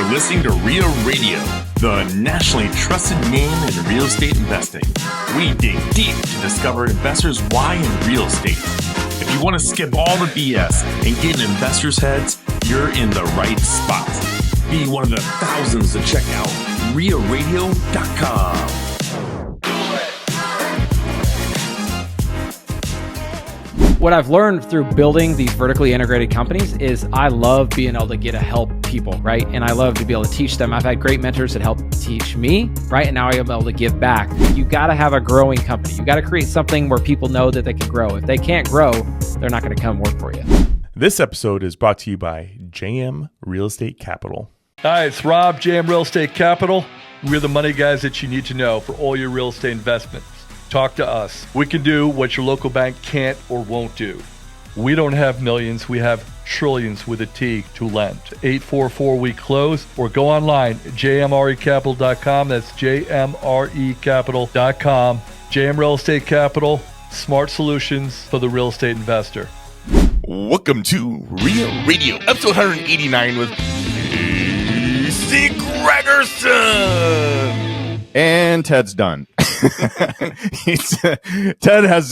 You're listening to REIA Radio, the nationally trusted name in real estate investing. We dig deep to discover investors' why in real estate. If you want to skip all the BS and get in investors' heads, you're in the right spot. Be one of the thousands to check out REIARadio.com. What I've learned through building these vertically integrated companies is I love being able to get to help people, right? And I love to be able to teach them. I've had great mentors that help teach me, right? And now I'm able to give back. You got to have a growing company. You got to create something where people know that they can grow. If they can't grow, they're not going to come work for you. This episode is brought to you by JM Real Estate Capital. Hi, it's Rob, JM Real Estate Capital. We're the money guys that you need to know for all your real estate investments. Talk to us. We can do what your local bank can't or won't do. We don't have millions. We have trillions with a T to lend. 844-WE-CLOSE or go online, jmrecapital.com. That's jmrecapital.com. JM Real Estate Capital, smart solutions for the real estate investor. Welcome to REIA Radio, episode 189 with Casey Gregersen. And Ted's done. Ted has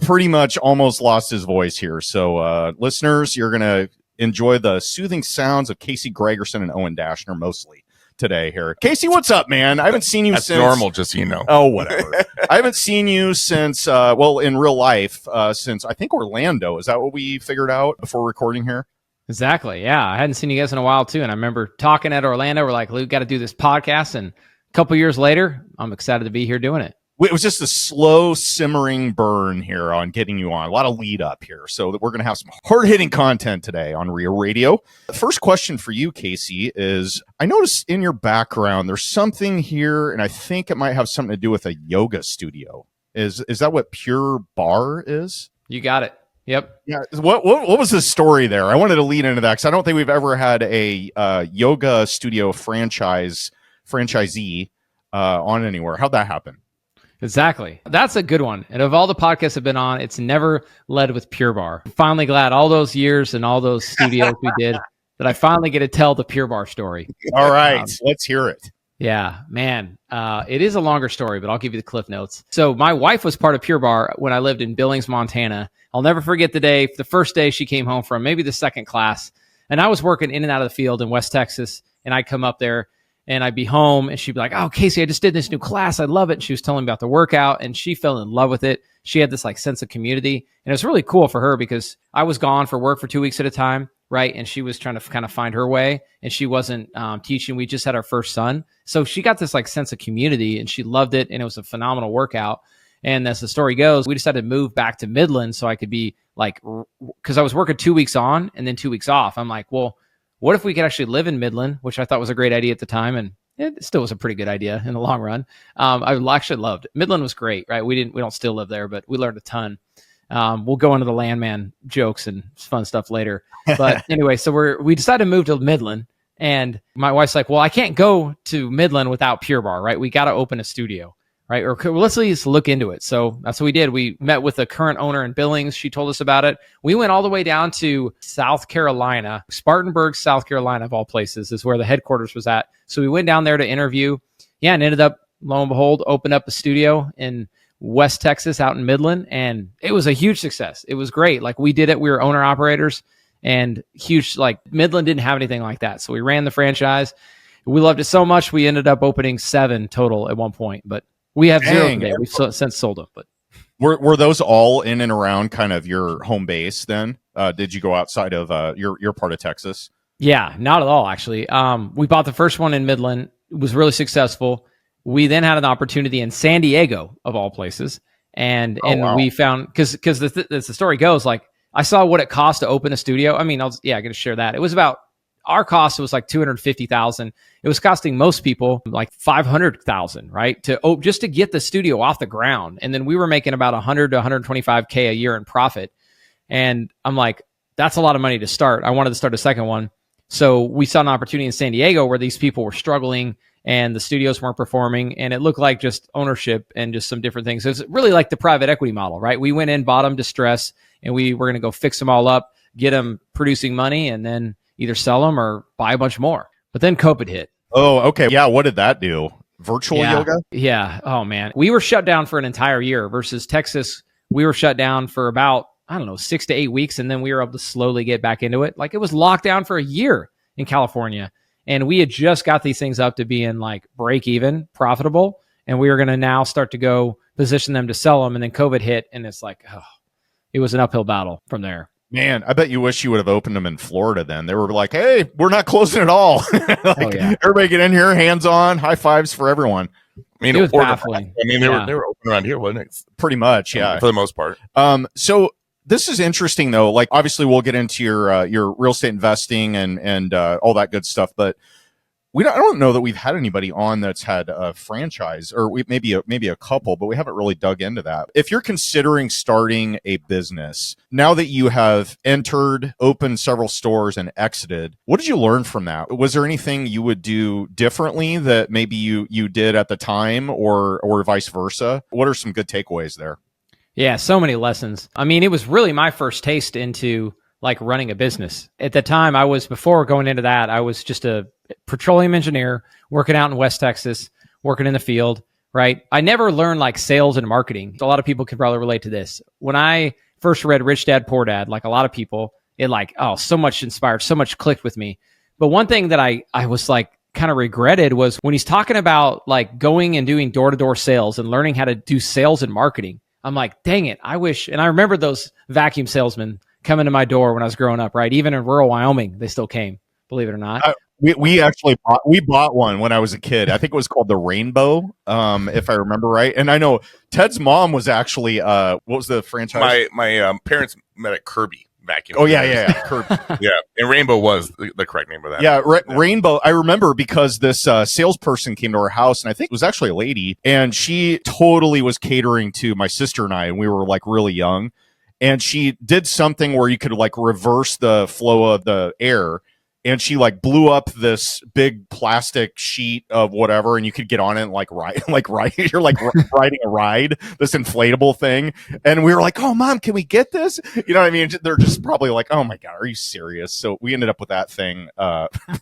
pretty much almost lost his voice here. So listeners, you're going to enjoy the soothing sounds of Casey Gregersen and Owen Dashner mostly today here. Casey, what's up, man? I haven't seen you That's since... normal, just so you know. Oh, whatever. I haven't seen you since, well, in real life, since I think Orlando. Is that what we figured out before recording here? Exactly. Yeah. I hadn't seen you guys in a while too. And I remember talking at Orlando. We're like, we got to do this podcast. And a couple years later, I'm excited to be here doing it. It was just a slow simmering burn here on getting you on. A lot of lead up here. So that we're going to have some hard hitting content today on REIA Radio. The first question for you, Casey, is I noticed in your background, there's something here, and I think it might have something to do with a yoga studio. Is that what Pure Barre is? You got it. Yep. Yeah. What was the story there? I wanted to lead into that because I don't think we've ever had a yoga studio franchisee on anywhere. How'd that happen? Exactly. That's a good one. And of all the podcasts I've been on, it's never led with Pure Barre. I'm finally glad all those years and all those studios we did that I finally get to tell the Pure Barre story. All right. Let's hear it. Yeah, man. It is a longer story, but I'll give you the cliff notes. So my wife was part of Pure Barre when I lived in Billings, Montana. I'll never forget the first day she came home from, maybe the second class. And I was working in and out of the field in West Texas. And I'd come up there and I'd be home and she'd be like, "Oh, Casey, I just did this new class. I love it." And she was telling me about the workout and she fell in love with it. She had this like sense of community. And it was really cool for her because I was gone for work for 2 weeks at a time. Right. And she was trying to kind of find her way and she wasn't teaching. We just had our first son. So she got this like sense of community and she loved it. And it was a phenomenal workout. And as the story goes, we decided to move back to Midland so I could be like, because I was working 2 weeks on and then 2 weeks off. I'm like, well, what if we could actually live in Midland, which I thought was a great idea at the time. And it still was a pretty good idea in the long run. I actually loved it. Midland was great, right? We don't still live there, but we learned a ton. We'll go into the landman jokes and fun stuff later. But anyway, so we decided to move to Midland. And my wife's like, well, I can't go to Midland without Pure Barre, right? We got to open a studio, right? Or let's at least look into it. So that's what we did. We met with the current owner in Billings. She told us about it. We went all the way down to South Carolina, Spartanburg, South Carolina, of all places, is where the headquarters was at. So we went down there to interview. Yeah, and ended up, lo and behold, opened up a studio in West Texas out in Midland. And it was a huge success. It was great. Like we did it. We were owner operators and huge, like Midland didn't have anything like that. So we ran the franchise. We loved it so much. We ended up opening 7 total at one point, but we have 0 today. We've since sold them, but were those all in and around kind of your home base then? Did you go outside of your part of Texas? Yeah, not at all, actually. We bought the first one in Midland. It was really successful. We then had an opportunity in San Diego, of all places. Wow. We found, because the story goes, like, I saw what it cost to open a studio. I mean, I'm going to share that. It was about, our cost was like $250,000. It was costing most people like $500,000, right? Just to get the studio off the ground. And then we were making about $100 to $125K a year in profit. And I'm like, that's a lot of money to start. I wanted to start a second one. So we saw an opportunity in San Diego where these people were struggling and the studios weren't performing, and it looked like just ownership and just some different things. So it's really like the private equity model, right? We went in, bought them distressed, and we were going to go fix them all up, get them producing money, and then either sell them or buy a bunch more. But then COVID hit. Oh, okay. Yeah. What did that do? Virtual yoga? Yeah. Oh, man. We were shut down for an entire year versus Texas. We were shut down for about, 6 to 8 weeks. And then we were able to slowly get back into it. Like, it was locked down for a year in California. And we had just got these things up to being like break even, profitable. And we were going to now start to go position them to sell them. And then COVID hit. And it's like, it was an uphill battle from there. Man, I bet you wish you would have opened them in Florida then. They were like, hey, we're not closing at all. Everybody get in here, hands on, high fives for everyone. I mean, it was baffling. I mean, they were open around here, wasn't it? Pretty much, yeah. For the most part. So this is interesting, though. Like, obviously, we'll get into your real estate investing and all that good stuff, but I don't know that we've had anybody on that's had a franchise, or maybe a couple, but we haven't really dug into that. If you're considering starting a business, now that you have entered, opened several stores, and exited, what did you learn from that? Was there anything you would do differently that maybe you did at the time, or vice versa? What are some good takeaways there? Yeah, so many lessons. I mean, it was really my first taste into like running a business. At the time, before going into that, I was just a petroleum engineer working out in West Texas, working in the field, right? I never learned like sales and marketing. A lot of people can probably relate to this. When I first read Rich Dad, Poor Dad, like a lot of people, it like, so much inspired, so much clicked with me. But one thing that I was like kind of regretted was when he's talking about like going and doing door-to-door sales and learning how to do sales and marketing. I'm like, dang it, I wish. And I remember those vacuum salesmen coming to my door when I was growing up, right? Even in rural Wyoming, they still came, believe it or not. We actually bought one when I was a kid. I think it was called the Rainbow, if I remember right. And I know Ted's mom was actually what was the franchise? My parents met at Kirby vacuum. Oh yeah. Kirby. Yeah, and Rainbow was the correct name of that. Yeah, Rainbow. I remember because this salesperson came to our house, and I think it was actually a lady, and she totally was catering to my sister and I, and we were like really young. And she did something where you could like reverse the flow of the air. And she like blew up this big plastic sheet of whatever, and you could get on it and like ride. You're like riding a ride, this inflatable thing. And we were like, "Oh, Mom, can we get this?" You know what I mean? They're just probably like, "Oh my God, are you serious?" So we ended up with that thing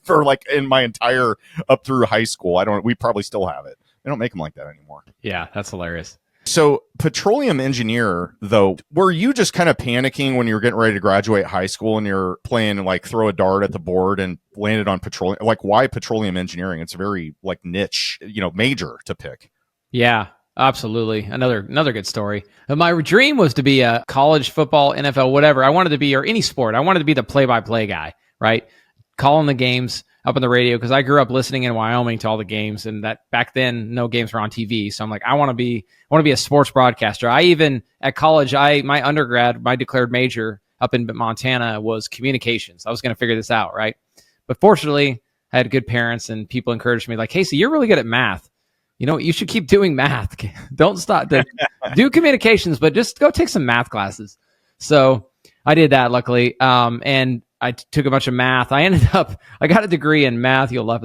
for like in my entire up through high school. We probably still have it. They don't make them like that anymore. Yeah, that's hilarious. So petroleum engineer, though, were you just kind of panicking when you were getting ready to graduate high school and you're playing like throw a dart at the board and landed on petroleum? Like, why petroleum engineering? It's a very like niche, major to pick. Yeah, absolutely. Another good story. My dream was to be a college football, NFL, whatever. I wanted to be, or any sport. I wanted to be the play-by-play guy, right? Calling the games up on the radio, because I grew up listening in Wyoming to all the games, and that back then no games were on TV. So I'm like, I want to be a sports broadcaster. I even at college, my undergrad, my declared major up in Montana was communications. I was going to figure this out, right? But fortunately, I had good parents and people encouraged me like, Casey, you're really good at math. You should keep doing math. Don't stop. Do communications, but just go take some math classes. So I did that, luckily. And I took a bunch of math. I got a degree in math. You'll love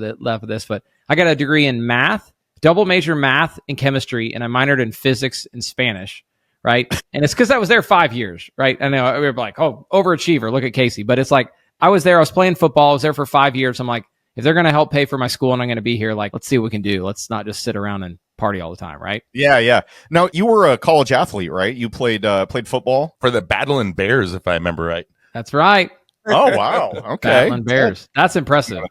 this, but I got a degree in math, double major math and chemistry, and I minored in physics and Spanish, right? And it's because I was there 5 years, right? I know we were like, oh, overachiever, look at Casey. But it's like, I was playing football. I was there for 5 years. I'm like, if they're going to help pay for my school and I'm going to be here, like, let's see what we can do. Let's not just sit around and party all the time, right? Yeah. Now, you were a college athlete, right? You played football? For the Battling Bears, if I remember right. That's right. Oh, wow. Okay. Battling Bears. That's impressive.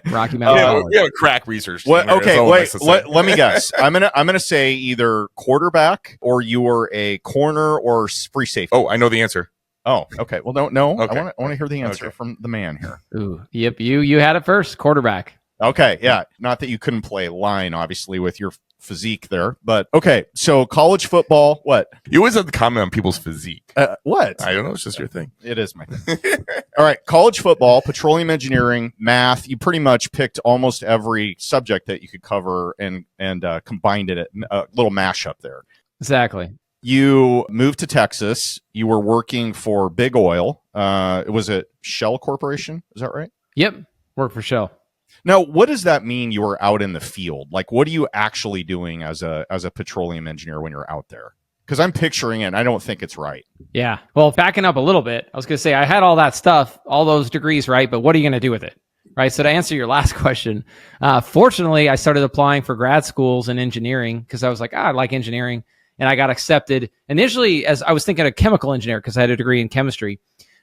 Rocky Mountain. We have a crack research team. Okay, wait. Let me guess. I'm gonna say either quarterback or you were a corner or free safety. Oh, I know the answer. Oh, okay. Well, no. Okay. I want to hear the answer from the man here. Ooh, yep. You had it first. Quarterback. Okay, yeah. Not that you couldn't play line, obviously, with your physique there, but okay. So college football, what? You always have to comment on people's physique. What? I don't know. It's just your thing. It is my thing. All right. College football, petroleum engineering, math. You pretty much picked almost every subject that you could cover and combined it in a little mashup there. Exactly. You moved to Texas. You were working for Big Oil. Was it Shell Corporation? Is that right? Yep. Work for Shell. Now, what does that mean you were out in the field? Like, what are you actually doing as a petroleum engineer when you're out there? Because I'm picturing it, and I don't think it's right. Yeah. Well, backing up a little bit, I was going to say I had all that stuff, all those degrees, right? But what are you going to do with it? right? So to answer your last question, fortunately, I started applying for grad schools in engineering because I was like, I like engineering. And I got accepted initially as I was thinking of chemical engineer because I had a degree in chemistry.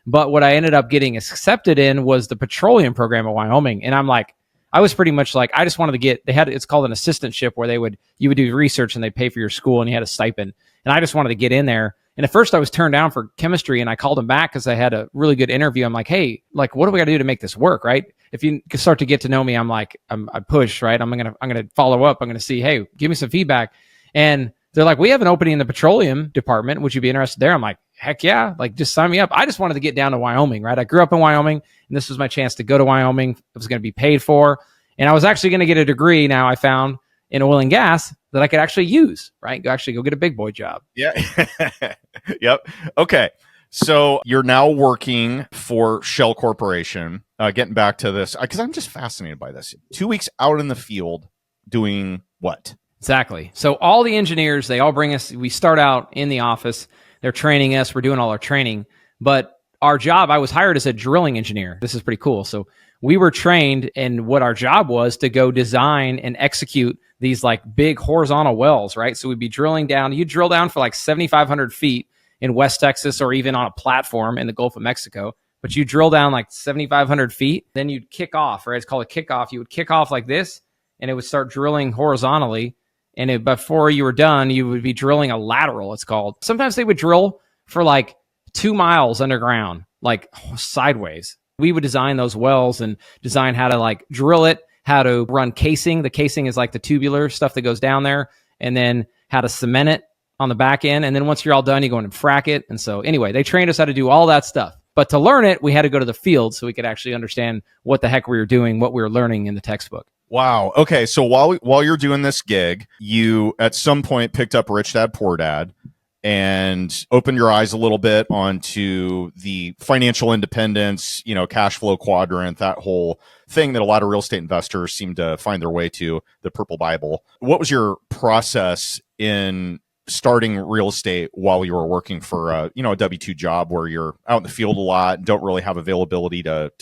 But what I ended up getting accepted in was the petroleum program at Wyoming. And I'm like, I was pretty much like, I just wanted to get, it's called an assistantship where you would do research and they pay for your school and you had a stipend. And I just wanted to get in there. And at first I was turned down for chemistry and I called them back because I had a really good interview. I'm like, hey, like, what do we got to do to make this work? Right. If you start to get to know me, I'm like, I push, right. I'm going to follow up. I'm going to see, hey, give me some feedback. And they're like, we have an opening in the petroleum department. Would you be interested there? I'm like, heck yeah. Like, just sign me up. I just wanted to get down to Wyoming, right? I grew up in Wyoming and this was my chance to go to Wyoming. It was going to be paid for. And I was actually going to get a degree now I found in oil and gas that I could actually use, right? Go get a big boy job. Yeah. Yep. Okay. So you're now working for Shell Corporation. Getting back to this, because I'm just fascinated by this. 2 weeks out in the field doing what? Exactly. So all the engineers, they all bring us, we start out in the office. They're training us. We're doing all our training. But our job, I was hired as a drilling engineer. This is pretty cool. So we were trained in what our job was to go design and execute these like big horizontal wells, right? So we'd be drilling down. You drill down for like 7,500 feet in West Texas or even on a platform in the Gulf of Mexico. But you drill down like 7,500 feet, then you'd kick off, right? It's called a kickoff. You would kick off like this and it would start drilling horizontally. And before you were done, you would be drilling a lateral, it's called. Sometimes they would drill for like 2 miles underground, like sideways. We would design those wells and design how to like drill it, how to run casing. The casing is like the tubular stuff that goes down there, and then how to cement it on the back end. And then once you're all done, you go in and frack it. And so anyway, they trained us how to do all that stuff. But to learn it, we had to go to the field so we could actually understand what the heck we were doing, what we were learning in the textbook. Wow. Okay. So while you're doing this gig, you at some point picked up Rich Dad Poor Dad and opened your eyes a little bit onto the financial independence, cash flow quadrant, that whole thing that a lot of real estate investors seem to find their way to, the Purple Bible. What was your process in starting real estate while you were working for a W-2 job where you're out in the field a lot and don't really have availability to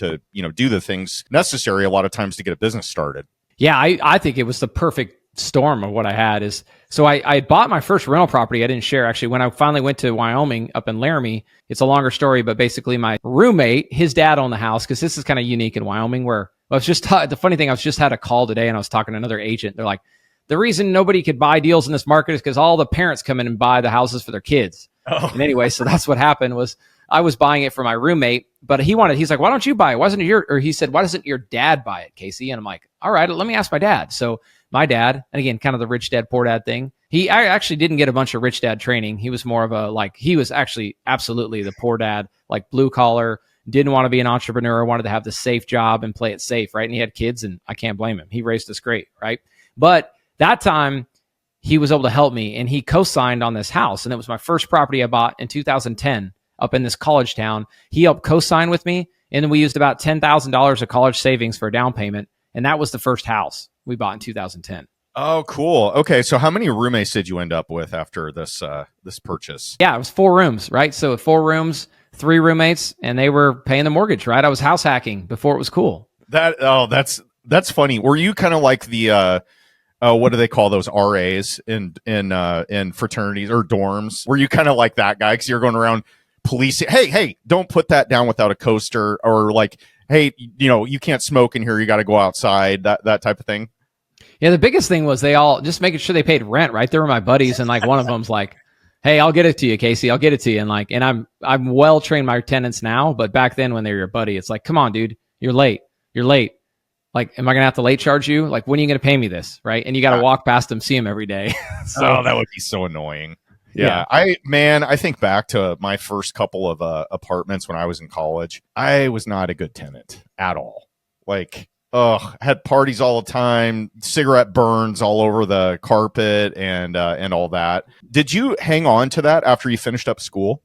do the things necessary a lot of times to get a business started? Yeah, I think it was the perfect storm of what I had is, so I bought my first rental property. I didn't share actually. When I finally went to Wyoming up in Laramie, it's a longer story, but basically my roommate, his dad owned the house because this is kind of unique in Wyoming where I was just, the funny thing, I was just had a call today and I was talking to another agent. They're like, the reason nobody could buy deals in this market is because all the parents come in and buy the houses for their kids. Oh. And anyway, so that's what happened was I was buying it for my roommate, but he's like, why don't you buy it? He said, why doesn't your dad buy it, Casey? And I'm like, all right, let me ask my dad. So my dad, and again, kind of the rich dad, poor dad thing. I actually didn't get a bunch of rich dad training. He was more of he was actually absolutely the poor dad, like blue collar, didn't want to be an entrepreneur, wanted to have the safe job and play it safe, right? And he had kids and I can't blame him. He raised us great, right? But that time he was able to help me and he co-signed on this house. And it was my first property I bought in 2010 up in this college town. He helped co-sign with me. And then we used about $10,000 of college savings for a down payment. And that was the first house we bought in 2010. Oh, cool. Okay. So how many roommates did you end up with after this purchase? Yeah, it was 4 rooms, right? So 4 rooms, 3 roommates, and they were paying the mortgage, right? I was house hacking before it was cool. That's funny. Were you kind of like the what do they call those RAs in fraternities or dorms? Were you kind of like that guy because you're going around policing? Hey, don't put that down without a coaster, or like, hey, you can't smoke in here. You got to go outside. That type of thing. Yeah, the biggest thing was they all just making sure they paid rent, right? They were my buddies, and like one of them's like, "Hey, I'll get it to you, Casey. I'll get it to you." And I'm well trained my tenants now, but back then when they were your buddy, it's like, "Come on, dude, you're late. Like, am I gonna have to late charge you? Like, when are you gonna pay me this, right?" And you got to walk past them, see them every day. So that would be so annoying. Yeah. I think back to my first couple of apartments when I was in college. I was not a good tenant at all. Like, had parties all the time, cigarette burns all over the carpet and all that. Did you hang on to that after you finished up school?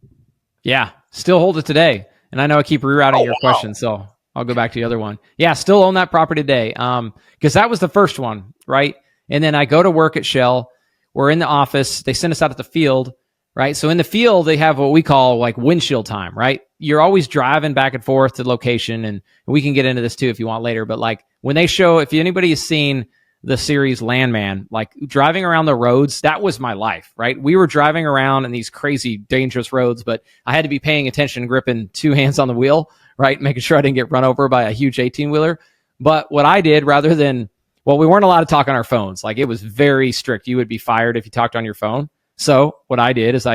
Yeah, still hold it today. And I know I keep rerouting your question, so I'll go back to the other one. Yeah, still own that property today. Because that was the first one, right? And then I go to work at Shell. We're in the office. They send us out at the field, right? So in the field, they have what we call like windshield time, right? you're always driving back and forth to the location, and we can get into this too if you want later. But like when they show, if anybody has seen the series Landman, like driving around the roads, that was my life, right? We were driving around in these crazy, dangerous roads, but I had to be paying attention, gripping two hands on the wheel, right? Making sure I didn't get run over by a huge 18-wheeler. But what I did, rather than, well, we weren't allowed to talk on our phones. Like it was very strict. You would be fired if you talked on your phone. So what I did is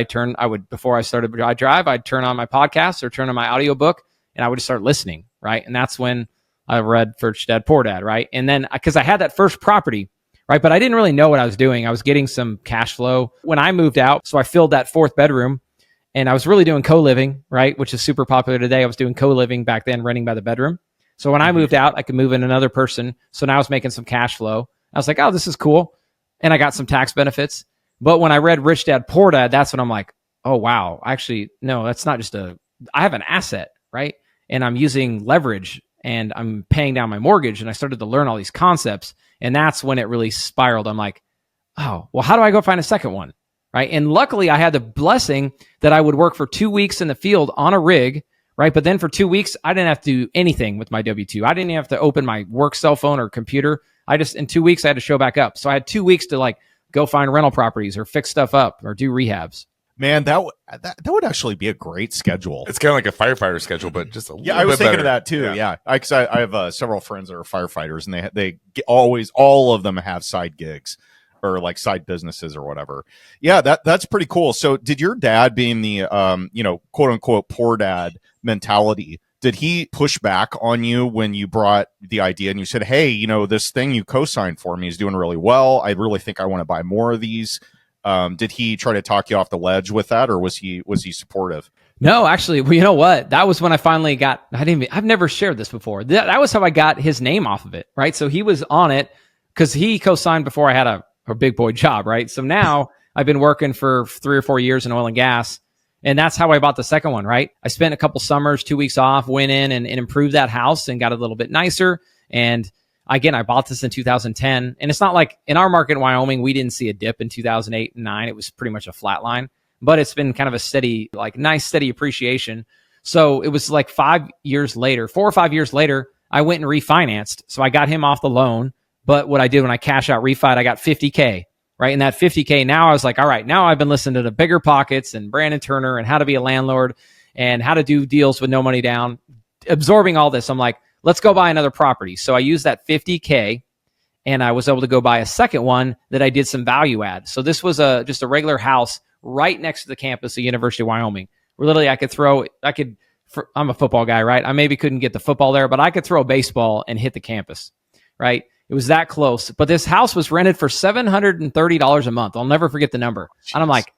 before I started my drive, I'd turn on my podcast or turn on my audiobook, and I would just start listening, right? And that's when I read Rich Dad, Poor Dad, right? And then, because I had that first property, right? But I didn't really know what I was doing. I was getting some cash flow when I moved out. So I filled that fourth bedroom, and I was really doing co-living, right? Which is super popular today. I was doing co-living back then, renting by the bedroom. So when I moved out, I could move in another person. So now I was making some cash flow. I was like, oh, this is cool. And I got some tax benefits. But when I read Rich Dad, Poor Dad, that's when I'm like, oh, wow. Actually, no, that's not just I have an asset, right? And I'm using leverage and I'm paying down my mortgage. And I started to learn all these concepts. And that's when it really spiraled. I'm like, oh, well, how do I go find a second one? Right. And luckily I had the blessing that I would work for 2 weeks in the field on a rig. Right. But then for 2 weeks, I didn't have to do anything with my W-2. I didn't even have to open my work cell phone or computer. In 2 weeks, I had to show back up. So I had 2 weeks to like go find rental properties or fix stuff up or do rehabs. Man, that would actually be a great schedule. It's kind of like a firefighter schedule, but just a little bit I was thinking better. of that too. Yeah, I have several friends that are firefighters, and they always, all of them have side gigs or like side businesses or whatever. Yeah, that's pretty cool. So, did your dad, being the quote unquote poor dad mentality, did he push back on you when you brought the idea and you said, hey, this thing you co-signed for me is doing really well. I really think I want to buy more of these. Did he try to talk you off the ledge with that, or was he supportive? No, actually, well, you know what? That was when I finally I've never shared this before. That was how I got his name off of it, right? So he was on it because he co-signed before I had a big boy job, right? So now I've been working for 3 or 4 years in oil and gas. And that's how I bought the second one, right? I spent a couple summers, 2 weeks off, went in and improved that house and got a little bit nicer. And again, I bought this in 2010. And it's not like in our market in Wyoming, we didn't see a dip in 2008 and 2009. It was pretty much a flat line. But it's been kind of a steady, like nice, steady appreciation. So it was like 4 or 5 years later, I went and refinanced. So I got him off the loan. But what I did when I cash out refied, I got $50K. Right. And that $50K, now I was like, all right, now I've been listening to the Bigger Pockets and Brandon Turner and how to be a landlord and how to do deals with no money down, absorbing all this. I'm like, let's go buy another property. So I used that $50K and I was able to go buy a second one that I did some value add. So this was just a regular house right next to the campus of University of Wyoming, where literally I'm a football guy, right? I maybe couldn't get the football there, but I could throw a baseball and hit the campus, right? It was that close. But this house was rented for $730 a month. I'll never forget the number. Jeez. And I'm like,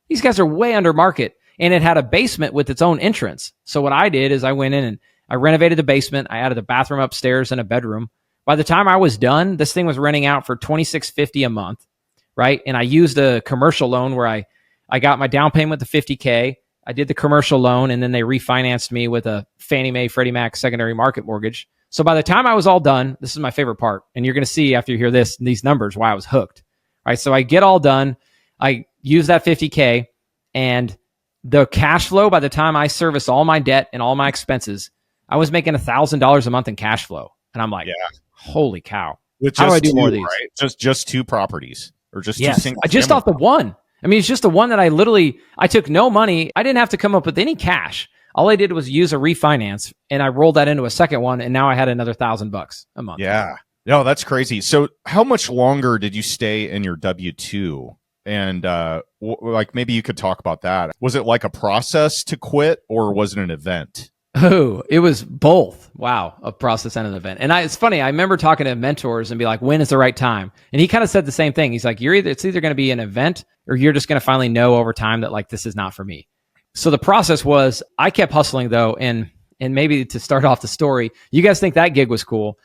these guys are way under market. And it had a basement with its own entrance. So what I did is I went in and I renovated the basement. I added a bathroom upstairs and a bedroom. By the time I was done, this thing was renting out for $2,650 a month, right? And I used a commercial loan where I got my down payment with the $50K. I did the commercial loan, and then they refinanced me with a Fannie Mae, Freddie Mac secondary market mortgage. So by the time I was all done, this is my favorite part, and you're going to see after you hear these numbers why I was hooked. All right, so I get all done. I use that $50K, and the cash flow, by the time I service all my debt and all my expenses, I was making $1,000 a month in cash flow. And I'm like, holy cow. How do I do more of these? Right? Just 2 properties or just 2 single just off the one. I mean, it's just the one that I took no money. I didn't have to come up with any cash. All I did was use a refinance, and I rolled that into a second one, and now I had another $1,000 a month. Yeah. No, that's crazy. So how much longer did you stay in your W-2? And like maybe you could talk about that. Was it like a process to quit, or was it an event? Oh, it was both. Wow, a process and an event. And it's funny, I remember talking to mentors and be like, when is the right time? And he kind of said the same thing. He's like, it's either going to be an event or you're just going to finally know over time that like, this is not for me. So the process was, I kept hustling though. And maybe to start off the story, you guys think that gig was cool,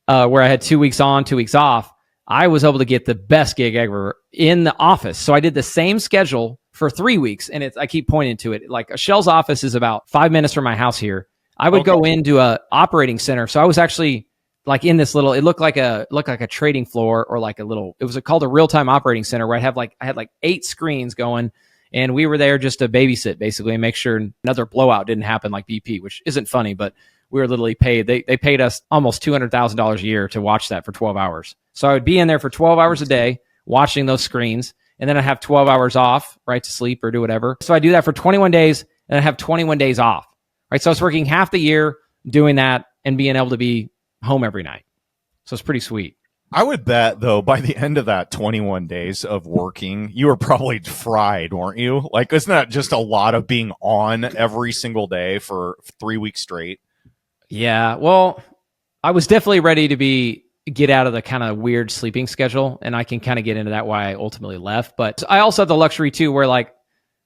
where I had 2 weeks on, 2 weeks off. I was able to get the best gig ever in the office. So I did the same schedule for 3 weeks. And I keep pointing to it. Like Shell's office is about 5 minutes from my house here. I would go into a operating center. So I was actually like in this little, it looked like a trading floor, or like it was called a real-time operating center, where I had like 8 screens going, And we were there just to babysit, basically, and make sure another blowout didn't happen like BP, which isn't funny, but we were literally paid. They paid us almost $200,000 a year to watch that for 12 hours. So I would be in there for 12 hours a day watching those screens, and then I'd have 12 hours off, right, to sleep or do whatever. So I do that for 21 days, and I have 21 days off, right? So I was working half the year doing that and being able to be home every night. So it's pretty sweet. I would bet, though, by the end of that 21 days of working, you were probably fried, weren't you? Like, isn't that just a lot of being on every single day for 3 weeks straight? Yeah, well, I was definitely ready to get out of the kind of weird sleeping schedule, and I can kind of get into that why I ultimately left. But I also have the luxury, too, where like,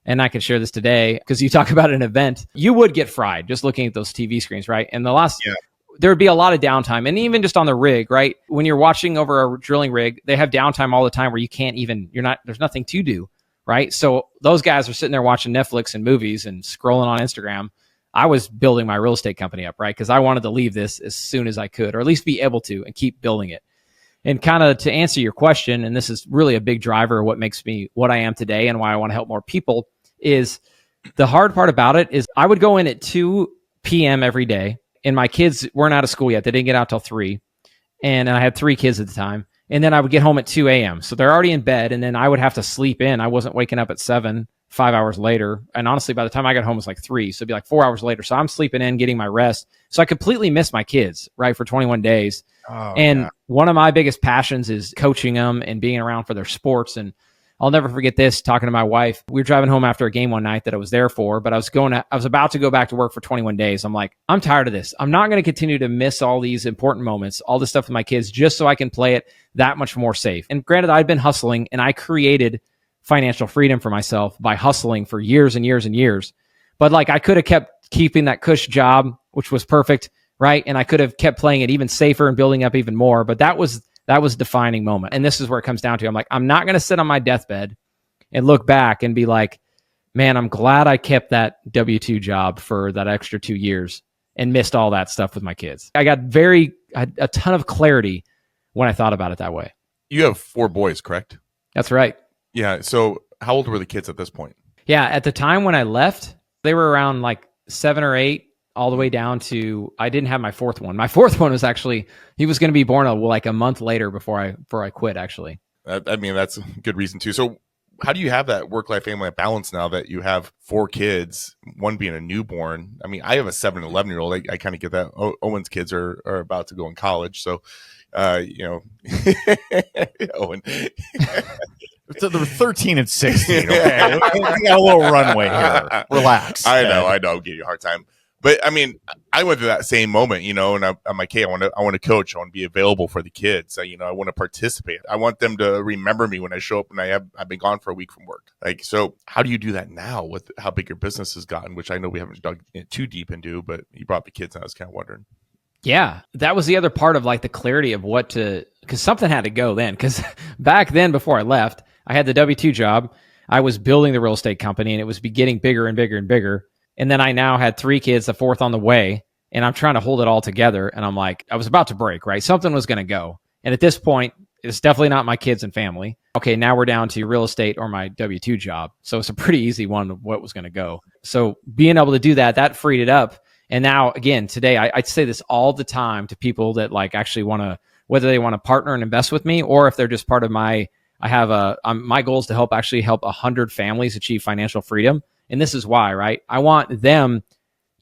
and I can share this today, because you talk about an event, you would get fried just looking at those TV screens, right? And there would be a lot of downtime. And even just on the rig, right? When you're watching over a drilling rig, they have downtime all the time where you can't even, there's nothing to do, right? So those guys are sitting there watching Netflix and movies and scrolling on Instagram. I was building my real estate company up, right? Because I wanted to leave this as soon as I could, or at least be able to, and keep building it. And kind of to answer your question, and this is really a big driver of what makes me what I am today and why I want to help more people, is the hard part about it is I would go in at 2 p.m. every day. And my kids weren't out of school yet. They didn't get out till 3. And I had 3 kids at the time. And then I would get home at 2 a.m. So they're already in bed. And then I would have to sleep in. I wasn't waking up at 7, 5 hours later. And honestly, by the time I got home, it was like 3. So it'd be like 4 hours later. So I'm sleeping in, getting my rest. So I completely missed my kids, right, for 21 days. One of my biggest passions is coaching them and being around for their sports. And I'll never forget this, talking to my wife. We were driving home after a game one night that I was there for, but I was about to go back to work for 21 days. I'm like, I'm tired of this. I'm not going to continue to miss all these important moments, all this stuff with my kids, just so I can play it that much more safe. And granted, I'd been hustling, and I created financial freedom for myself by hustling for years and years and years. But like, I could have kept keeping that cush job, which was perfect, right? And I could have kept playing it even safer and building up even more. But that was a defining moment. And this is where it comes down to. I'm like, I'm not going to sit on my deathbed and look back and be like, man, I'm glad I kept that W-2 job for that extra 2 years and missed all that stuff with my kids. I got a ton of clarity when I thought about it that way. You have 4 boys, correct? That's right. Yeah. So how old were the kids at this point? Yeah. At the time when I left, they were around like 7 or 8, all the way down to, I didn't have my 4th one. My 4th one was actually, he was going to be born like a month later before I quit, actually. I mean, that's a good reason too. So how do you have that work-life family balance now that you have 4 kids, one being a newborn? I mean, I have a 7 and 11-year-old. I kind of get that. Owen's kids are about to go in college. So, Owen. So they're 13 and 16. Okay, we got a little runway here. Relax. I know. Give you a hard time. But I mean, I went through that same moment, and I'm like, hey, I want to coach. I want to be available for the kids. I want to participate. I want them to remember me when I show up and I've been gone for a week from work. Like, so how do you do that now with how big your business has gotten, which I know we haven't dug too deep into, but you brought up the kids and I was kind of wondering. Yeah, that was the other part of like the clarity of because something had to go then. Because back then, before I left, I had the W-2 job. I was building the real estate company, and it was getting bigger and bigger and bigger. And then I now had 3 kids, the 4th on the way, and I'm trying to hold it all together. And I'm like, I was about to break, right? Something was going to go. And at this point, it's definitely not my kids and family. Okay, now we're down to real estate or my W-2 job. So it's a pretty easy one of what was going to go. So being able to do that freed it up. And now, again, today, I'd say this all the time to people that like actually want to, whether they want to partner and invest with me, or if they're just part of my goal is to help 100 families achieve financial freedom. And this is why, right? I want them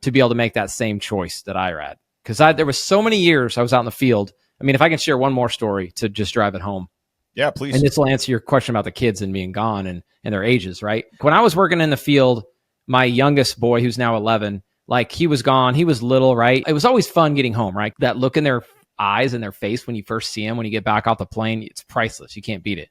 to be able to make that same choice that I had. Because there was so many years I was out in the field. I mean, if I can share one more story to just drive it home. Yeah, please. And this will answer your question about the kids and being gone and their ages, right? When I was working in the field, my youngest boy, who's now 11, like he was gone. He was little, right? It was always fun getting home, right? That look in their eyes and their face when you first see them, when you get back off the plane, it's priceless. You can't beat it.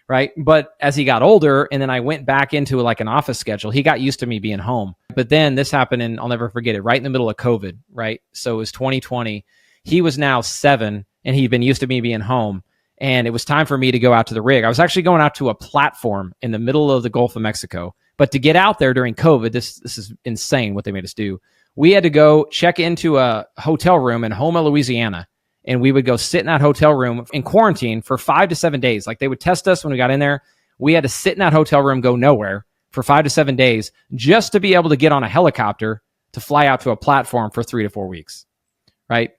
Right. But as he got older and then I went back into like an office schedule, he got used to me being home. But then this happened, and I'll never forget it, right in the middle of COVID. Right. So it was 2020. He was now 7 and he'd been used to me being home. And it was time for me to go out to the rig. I was actually going out to a platform in the middle of the Gulf of Mexico. But to get out there during COVID, this is insane what they made us do. We had to go check into a hotel room in Houma, Louisiana. And we would go sit in that hotel room in quarantine for 5 to 7 days. Like they would test us when we got in there. We had to sit in that hotel room, go nowhere for 5 to 7 days just to be able to get on a helicopter to fly out to a platform for 3 to 4 weeks. Right?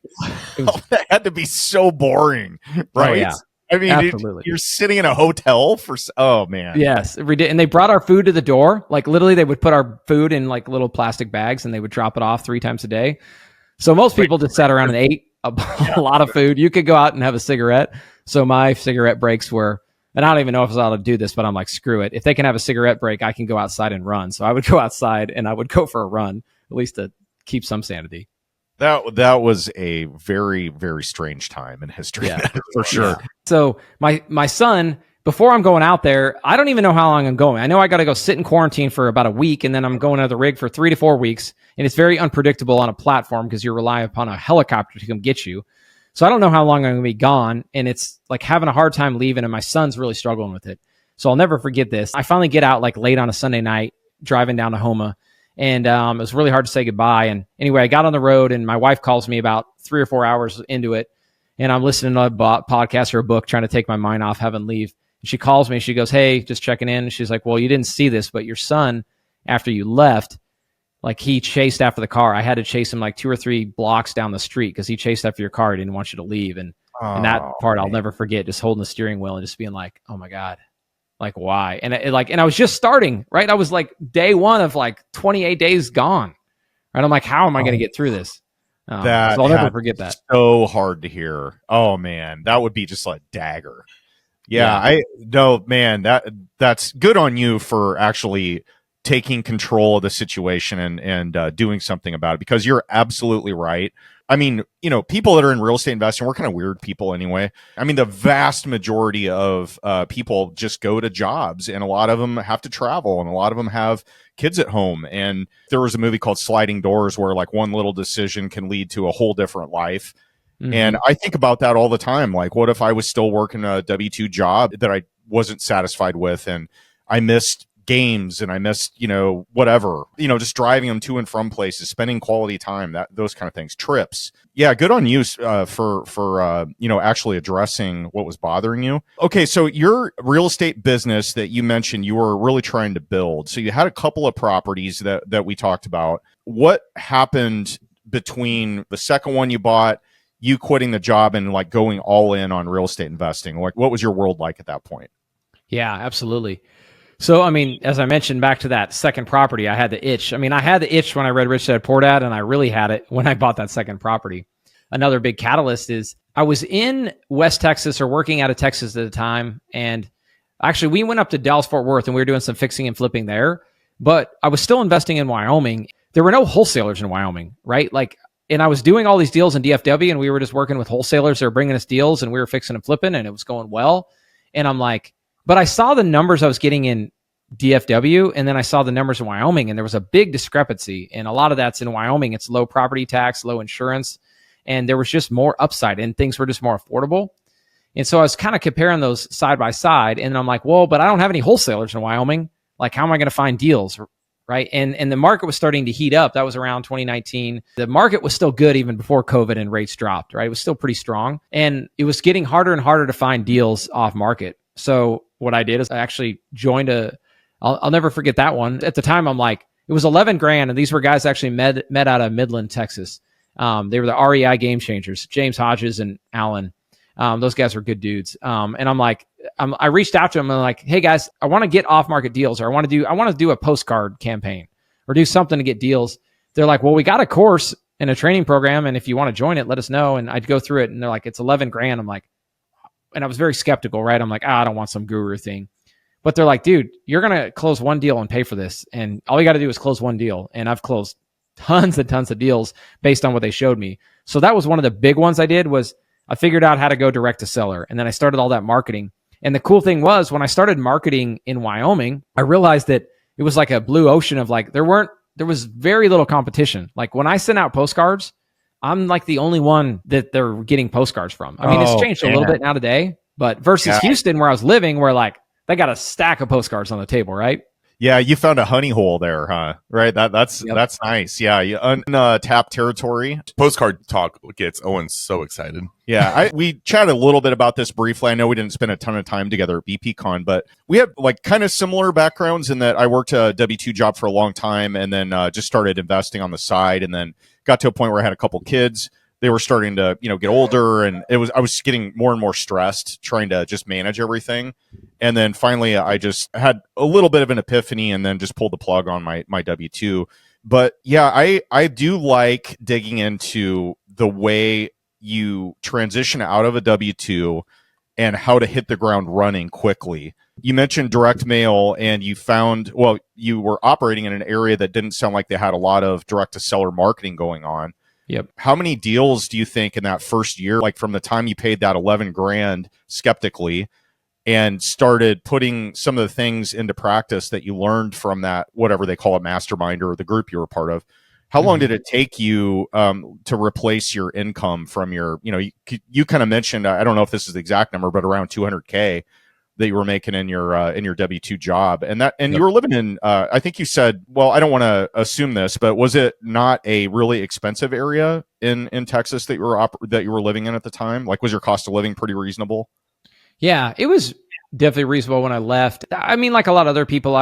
That had to be so boring, right? Oh, yeah. I mean, Absolutely. you're sitting in a hotel for, oh man. Yes. And they brought our food to the door. Like literally they would put our food in like little plastic bags and they would drop it off 3 times a day. So most people just sat around and ate a lot of food. You could go out and have a cigarette. So my cigarette breaks were, and I don't even know if I was allowed to do this, but I'm like, screw it. If they can have a cigarette break, I can go outside and run. So I would go outside and I would go for a run, at least to keep some sanity. That was a very, very strange time in history, for sure. Yeah. So my son, before I'm going out there, I don't even know how long I'm going. I know I got to go sit in quarantine for about a week, and then I'm going to the rig for 3 to 4 weeks. And it's very unpredictable on a platform because you're relying upon a helicopter to come get you. So I don't know how long I'm going to be gone. And it's like having a hard time leaving, and my son's really struggling with it. So I'll never forget this. I finally get out like late on a Sunday night, driving down to Houma. And it was really hard to say goodbye. And anyway, I got on the road and my wife calls me about 3 or 4 hours into it. And I'm listening to a podcast or a book, trying to take my mind off having leave. And she calls me. She goes, "Hey, just checking in." She's like, "Well, you didn't see this, but your son, after you left, like he chased after the car. I had to chase him like 2 or 3 blocks down the street because he chased after your car. He didn't want you to leave." And that part I'll never forget, just holding the steering wheel and just being like, "Oh my God. Like, why?" And and I was just starting, right? I was like day 1 of like 28 days gone, right? I'm like, how am I going to get through this? So I'll never forget that. So hard to hear. Oh man, that would be just like dagger. That's good on you for actually taking control of the situation and doing something about it, because you're absolutely right. I mean, people that are in real estate investing, we're kind of weird people anyway. I mean, the vast majority of people just go to jobs, and a lot of them have to travel, and a lot of them have kids at home. And there was a movie called Sliding Doors where like one little decision can lead to a whole different life. Mm-hmm. And I think about that all the time. Like, what if I was still working a W-2 job that I wasn't satisfied with, and I missed games and I missed, whatever, just driving them to and from places, spending quality time, those kind of things, trips. Yeah. Good on you for actually addressing what was bothering you. Okay. So your real estate business that you mentioned, you were really trying to build. So you had a couple of properties that we talked about. What happened between the second one you bought, you quitting the job, and like going all in on real estate investing? Like, what was your world like at that point? Yeah, absolutely. So, I mean, as I mentioned, back to that second property, I had the itch. I mean, I had the itch when I read Rich Dad Poor Dad, and I really had it when I bought that second property. Another big catalyst is I was in West Texas, or working out of Texas at the time. And actually, we went up to Dallas Fort Worth and we were doing some fixing and flipping there. But I was still investing in Wyoming. There were no wholesalers in Wyoming, right? And I was doing all these deals in DFW, and we were just working with wholesalers that were bringing us deals, and we were fixing and flipping, and it was going well. And I'm like, but I saw the numbers I was getting in DFW, and then I saw the numbers in Wyoming, and there was a big discrepancy. And a lot of that's in Wyoming. It's low property tax, low insurance, and there was just more upside, and things were just more affordable. And so I was kind of comparing those side by side, and I'm like, well, but I don't have any wholesalers in Wyoming. Like, how am I going to find deals? Right. And the market was starting to heat up. That was around 2019. The market was still good even before COVID and rates dropped, right? It was still pretty strong. And it was getting harder and harder to find deals off market. So what I did is I actually joined I'll never forget that one. At the time, I'm like, it was 11 grand. And these were guys actually met out of Midland, Texas. They were the REI game changers, James Hodges and Alan. Those guys were good dudes. And I'm like, I reached out to them and I'm like, hey guys, I want to get off market deals, or I want to do a postcard campaign or do something to get deals. They're like, well, we got a course and a training program, and if you want to join it, let us know. And I'd go through it, and they're like, it's 11 grand. I'm like, and I was very skeptical, right? I'm like, I don't want some guru thing. But they're like, dude, you're going to close one deal and pay for this. And all you got to do is close one deal. And I've closed tons and tons of deals based on what they showed me. So that was one of the big ones I did, was I figured out how to go direct to seller. And then I started all that marketing. And the cool thing was, when I started marketing in Wyoming, I realized that it was like a blue ocean of like, there was very little competition. Like when I sent out postcards, I'm like the only one that they're getting postcards from. I mean, it's changed a little bit now today, but versus Houston, where I was living, where like they got a stack of postcards on the table, right? Yeah, you found a honey hole there, huh? Right. That's nice. Yeah, you untapped territory. Postcard talk gets Owen so excited. Yeah, we chatted a little bit about this briefly. I know we didn't spend a ton of time together at BPCon, but we have like kind of similar backgrounds in that I worked a W-2 job for a long time and then just started investing on the side, and then got to a point where I had a couple kids. They were starting to, get older, and I was getting more and more stressed trying to just manage everything. And then finally I just had a little bit of an epiphany and then just pulled the plug on my W-2. But yeah, I do like digging into the way you transition out of a W-2 and how to hit the ground running quickly. You mentioned direct mail, and you were operating in an area that didn't sound like they had a lot of direct to seller marketing going on. Yep. How many deals do you think in that first year, like from the time you paid that 11 grand skeptically and started putting some of the things into practice that you learned from that, whatever they call it, mastermind or the group you were part of? How long did it take you to replace your income from your, you kind of mentioned, I don't know if this is the exact number, but around 200K that you were making in your W-2 job, and you were living in, I think you said, well, I don't want to assume this, but was it not a really expensive area in Texas that you were living in at the time? Like, was your cost of living pretty reasonable? Yeah, it was definitely reasonable when I left. I mean, like a lot of other people,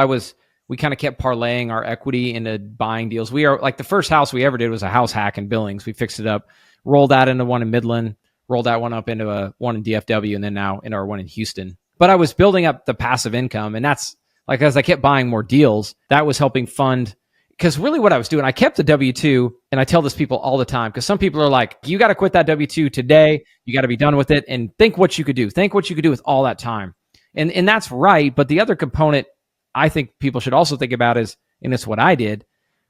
we kind of kept parlaying our equity into buying deals. We are like, the first house we ever did was a house hack in Billings. We fixed it up, rolled that into one in Midland, rolled that one up into one in DFW, and then now into our one in Houston. But I was building up the passive income, and that's like, as I kept buying more deals, that was helping fund. Because really what I was doing, I kept the W-2, and I tell this people all the time, because some people are like, you got to quit that W-2 today. You got to be done with it, and think what you could do. Think what you could do with all that time. And that's right. But the other component I think people should also think about is, and it's what I did,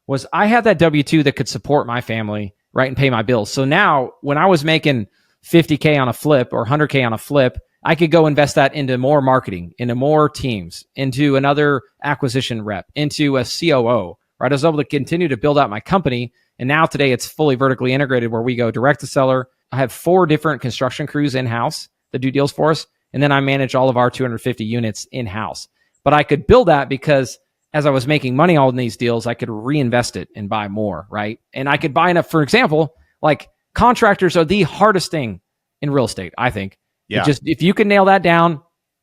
was I had that W-2 that could support my family, right, and pay my bills. So now when I was making $50K on a flip or $100K on a flip, I could go invest that into more marketing, into more teams, into another acquisition rep, into a COO, right? I was able to continue to build out my company. And now today it's fully vertically integrated, where we go direct to seller. I have 4 different construction crews in-house that do deals for us. And then I manage all of our 250 units in-house. But I could build that because as I was making money on these deals, I could reinvest it and buy more, right? And I could buy enough. For example, like, contractors are the hardest thing in real estate, I think. Yeah. If you can nail that down,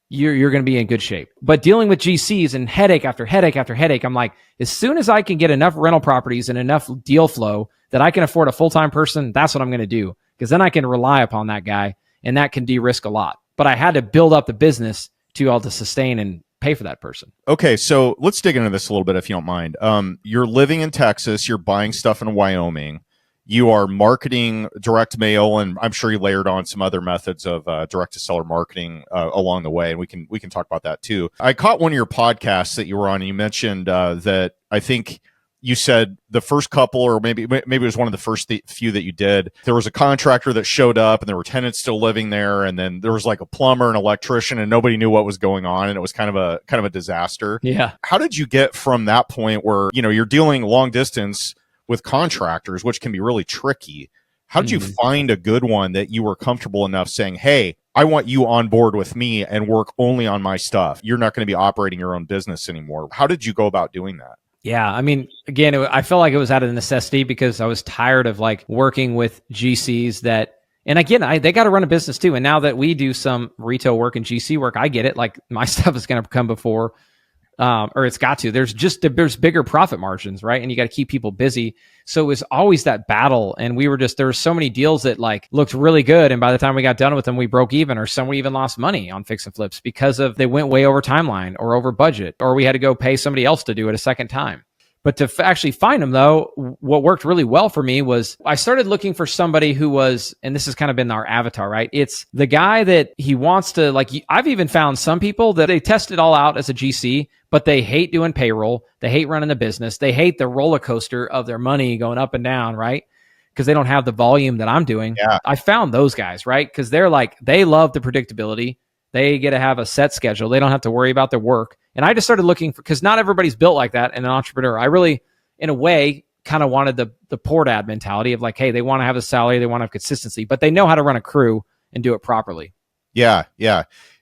you're going to be in good shape. But dealing with GCs and headache after headache after headache, I'm like, as soon as I can get enough rental properties and enough deal flow that I can afford a full-time person, that's what I'm going to do. Because then I can rely upon that guy, and that can de-risk a lot. But I had to build up the business to be able to sustain and pay for that person. Okay, so let's dig into this a little bit, if you don't mind. You're living in Texas. You're buying stuff in Wyoming. You are marketing direct mail, and I'm sure you layered on some other methods of direct to seller marketing along the way, and we can talk about that too. I caught one of your podcasts that you were on, and you mentioned that I think you said the first couple, or maybe it was one of the first few that you did, there was a contractor that showed up, and there were tenants still living there, and then there was like a plumber, an electrician, and nobody knew what was going on, and it was kind of a disaster. Yeah. How did you get from that point where you're dealing long distance with contractors, which can be really tricky? How did you find a good one that you were comfortable enough saying, hey, I want you on board with me and work only on my stuff? You're not going to be operating your own business anymore. How did you go about doing that? Yeah. I mean, again, I felt like it was out of necessity because I was tired of like working with GCs that, and again, they got to run a business too. And now that we do some retail work and GC work, I get it. Like, my stuff is going to come before, or it's got to. There's bigger profit margins, right? And you got to keep people busy. So it was always that battle. And there were so many deals that like looked really good, and by the time we got done with them, we broke even, or some we even lost money on fix and flips because they went way over timeline or over budget, or we had to go pay somebody else to do it a second time. But to actually find them, though, what worked really well for me was I started looking for somebody who was, and this has kind of been our avatar, right? It's the guy that he wants to, like, I've even found some people that they test it all out as a GC, but they hate doing payroll. They hate running the business. They hate the roller coaster of their money going up and down, right? Because they don't have the volume that I'm doing. Yeah. I found those guys, right? Because they're like, they love the predictability. They get to have a set schedule. They don't have to worry about their work. And I just started looking for, because not everybody's built like that and an entrepreneur. I really, in a way, kind of wanted the poor dad mentality of like, hey, they want to have a salary, they want to have consistency, but they know how to run a crew and do it properly. Yeah.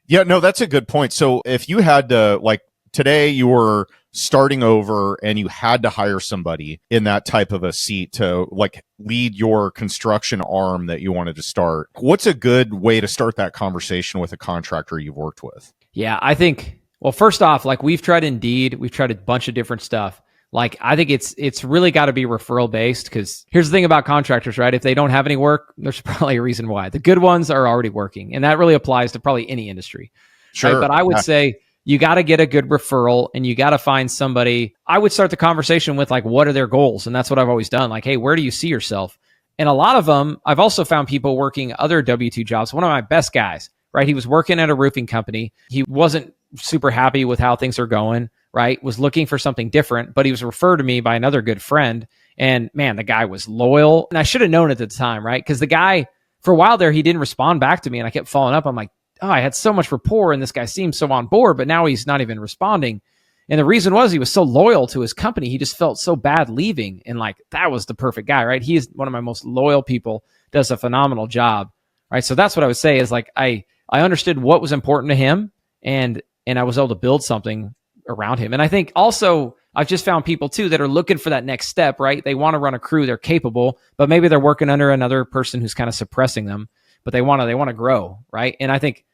No, that's a good point. So if you had to today you were starting over and you had to hire somebody in that type of a seat to like lead your construction arm that you wanted to start, what's a good way to start that conversation with a contractor you've worked with? Yeah, I think, well, first off, like we've tried Indeed, we've tried a bunch of different stuff. Like, I think it's really got to be referral based, because here's the thing about contractors, right? If they don't have any work, there's probably a reason why. The good ones are already working, and that really applies to probably any industry. Sure. Right? But I would say you got to get a good referral, and you got to find somebody. I would start the conversation with like, what are their goals? And that's what I've always done. Like, hey, where do you see yourself? And a lot of them, I've also found people working other W-2 jobs. One of my best guys, right? He was working at a roofing company. He wasn't super happy with how things are going, right? Was looking for something different, but he was referred to me by another good friend. And man, the guy was loyal. And I should have known at the time, right? Because the guy, for a while there, he didn't respond back to me. And I kept following up. I'm like, oh, I had so much rapport and this guy seemed so on board, but now he's not even responding. And the reason was he was so loyal to his company. He just felt so bad leaving. And like, that was the perfect guy, right? He is one of my most loyal people, does a phenomenal job, right? So that's what I would say is like, I understood what was important to him, and I was able to build something around him. And I think also I've just found people too that are looking for that next step, right? They want to run a crew, they're capable, but maybe they're working under another person who's kind of suppressing them, but they want to grow, right? And I think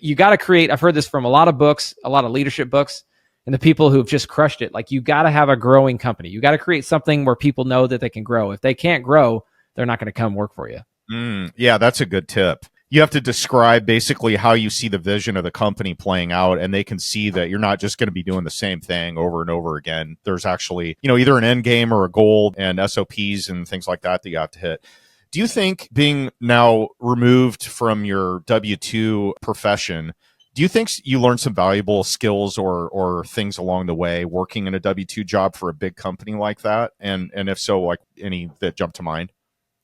you got to create, I've heard this from a lot of books, a lot of leadership books, and the people who've just crushed it. Like, you got to have a growing company. You got to create something where people know that they can grow. If they can't grow, they're not going to come work for you. Yeah, that's a good tip. You have to describe basically how you see the vision of the company playing out, and they can see that you're not just going to be doing the same thing over and over again. There's actually, either an end game or a goal and SOPs and things like that you have to hit. Do you think, being now removed from your W-2 profession, do you think you learned some valuable skills or things along the way working in a W-2 job for a big company like that? And if so, like any that jump to mind?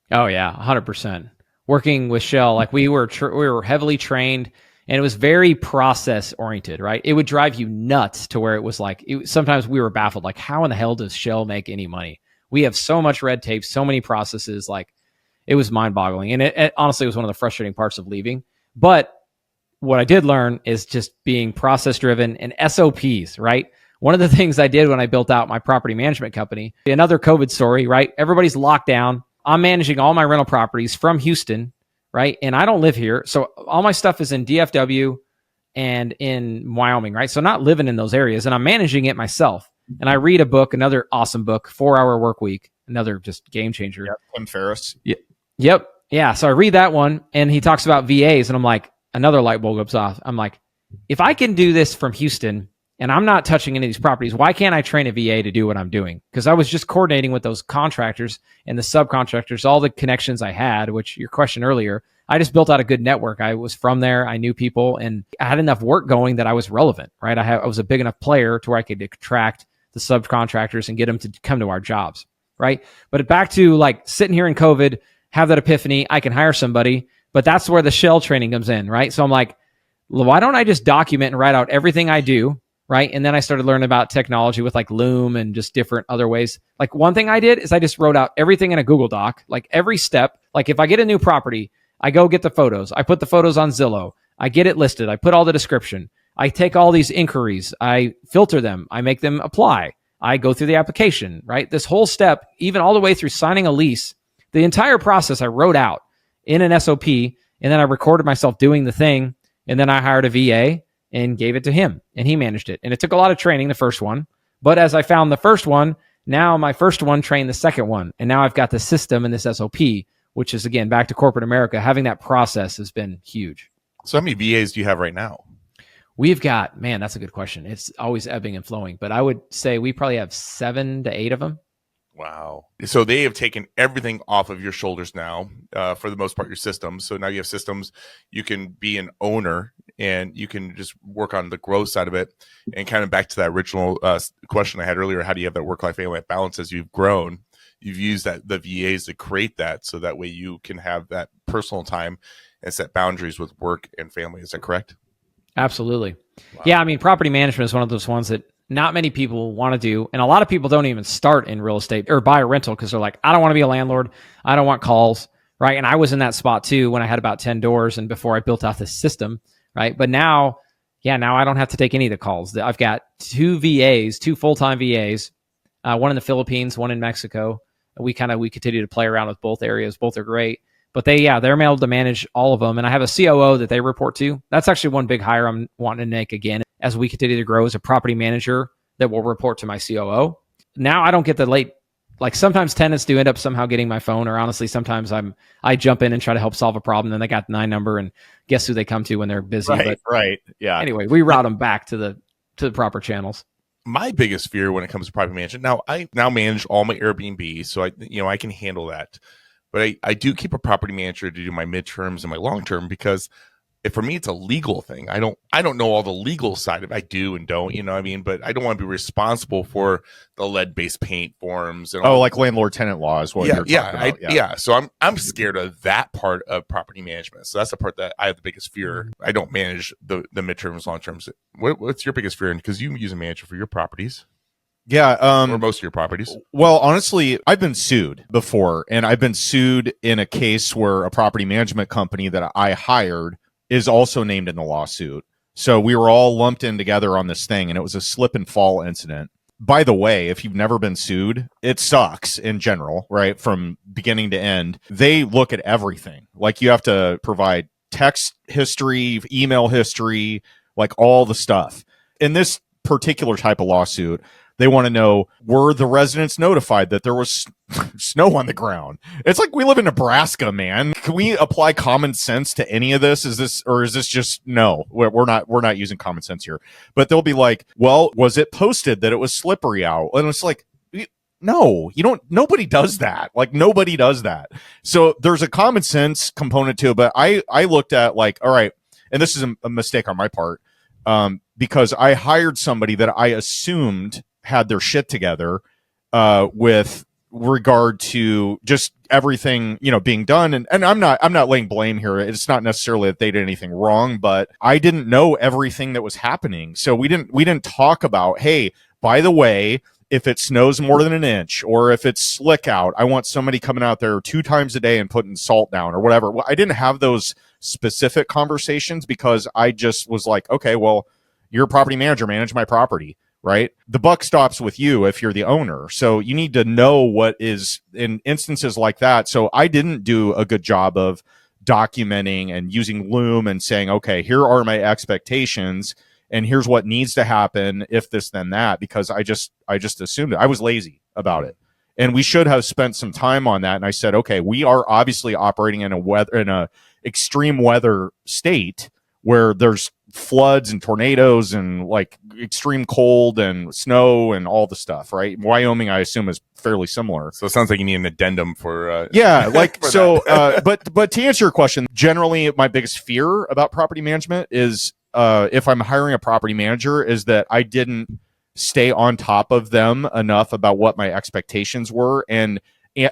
Oh yeah, 100%. Working with Shell, like we were heavily trained, and it was very process oriented, right? It would drive you nuts to where it was like, sometimes we were baffled, like, how in the hell does Shell make any money? We have so much red tape, so many processes, like it was mind boggling. And it honestly was one of the frustrating parts of leaving. But what I did learn is just being process driven and SOPs, right? One of the things I did when I built out my property management company, another COVID story, right? Everybody's locked down. I'm managing all my rental properties from Houston, right? And I don't live here. So all my stuff is in DFW and in Wyoming, right? So not living in those areas, and I'm managing it myself. And I read a book, another awesome book, 4-Hour Work Week, another just game changer. Yep, Tim Ferriss. Yep. Yeah. So I read that one, and he talks about VAs, and I'm like, another light bulb goes off. I'm like, if I can do this from Houston and I'm not touching any of these properties, why can't I train a VA to do what I'm doing? Because I was just coordinating with those contractors and the subcontractors, all the connections I had, which your question earlier, I just built out a good network. I was from there. I knew people, and I had enough work going that I was relevant, right? I was a big enough player to where I could attract the subcontractors and get them to come to our jobs, right? But back to like sitting here in COVID, have that epiphany, I can hire somebody, but that's where the Shell training comes in, right? So I'm like, why don't I just document and write out everything I do, right? And then I started learning about technology with like Loom and just different other ways. Like, one thing I did is I just wrote out everything in a Google Doc, like every step. Like, if I get a new property, I go get the photos. I put the photos on Zillow. I get it listed. I put all the description. I take all these inquiries. I filter them. I make them apply. I go through the application, right? This whole step, even all the way through signing a lease, the entire process I wrote out in an SOP, and then I recorded myself doing the thing, and then I hired a VA and gave it to him, and he managed it. And it took a lot of training, the first one. But as I found the first one, now my first one trained the second one. And now I've got the system and this SOP, which is, again, back to corporate America. Having that process has been huge. So how many VAs do you have right now? We've got, man, that's a good question. It's always ebbing and flowing, but I would say we probably have 7 to 8 of them. Wow. So they have taken everything off of your shoulders now, for the most part, your systems. So now you have systems, you can be an owner, and you can just work on the growth side of it. And kind of back to that original question I had earlier, how do you have that work-life balance as you've grown? You've used the VAs to create that, so that way you can have that personal time and set boundaries with work and family. Is that correct? Absolutely. Wow. Yeah, I mean, property management is one of those ones that not many people want to do. And a lot of people don't even start in real estate or buy a rental because they're like, I don't want to be a landlord. I don't want calls, right? And I was in that spot too when I had about 10 doors and before I built out this system, right? But now yeah, now I don't have to take any of the calls. I've got two VAs, two full-time VAs, one in the Philippines, one in Mexico. We continue to play around with both areas. Both are great, but they're able to manage all of them. And I have a COO that they report to. That's actually one big hire I'm wanting to make again as we continue to grow, as a property manager that will report to my COO. Now I don't get the late, like sometimes tenants do end up somehow getting my phone, or honestly, sometimes I jump in and try to help solve a problem. Then they got the 9 number, and guess who they come to when they're busy. Right. Yeah. Anyway, we route them back to the proper channels. My biggest fear when it comes to property management, now I manage all my Airbnb, so I can handle that. But I do keep a property manager to do my midterms and my long term, because for me it's a legal thing. I don't know all the legal side of it. I do and don't, you know what I mean? But I don't want to be responsible for the lead-based paint forms and like landlord-tenant law is what you're talking about. So I'm scared of that part of property management. So that's the part that I have the biggest fear. I don't manage the midterms, long terms. What's your biggest fear? Because you use a manager for your properties. Yeah. Or most of your properties. Well, honestly, I've been sued before, and I've been sued in a case where a property management company that I hired is also named in the lawsuit. So we were all lumped in together on this thing, and it was a slip and fall incident. By the way, if you've never been sued, it sucks in general, right? From beginning to end. They look at everything. Like, you have to provide text history, email history, like all the stuff. In this particular type of lawsuit, they want to know, were the residents notified that there was snow on the ground? It's like, we live in Nebraska, man. Can we apply common sense to any of this? Is this just, no, we're not using common sense here. But they'll be like, well, was it posted that it was slippery out? And it's like, no, nobody does that. Like, nobody does that. So there's a common sense component to it. But I looked at, like, all right, and this is a mistake on my part, because I hired somebody that I assumed had their shit together with regard to just everything, being done. And I'm not laying blame here. It's not necessarily that they did anything wrong, but I didn't know everything that was happening. So we didn't talk about, hey, by the way, if it snows more than an inch, or if it's slick out, I want somebody coming out there 2 times a day and putting salt down or whatever. Well, I didn't have those specific conversations because I just was like, okay, well, you're a property manager, manage my property. Right? The buck stops with you if you're the owner. So you need to know what is in instances like that. So I didn't do a good job of documenting and using Loom and saying, okay, here are my expectations and here's what needs to happen if this, then that, because I just assumed it. I was lazy about it. And we should have spent some time on that. And I said, okay, we are obviously operating in a extreme weather state where there's floods and tornadoes and like extreme cold and snow and all the stuff, right? Wyoming, I assume, is fairly similar. So it sounds like you need an addendum for like for so but to answer your question, generally my biggest fear about property management is if I'm hiring a property manager, is that I didn't stay on top of them enough about what my expectations were and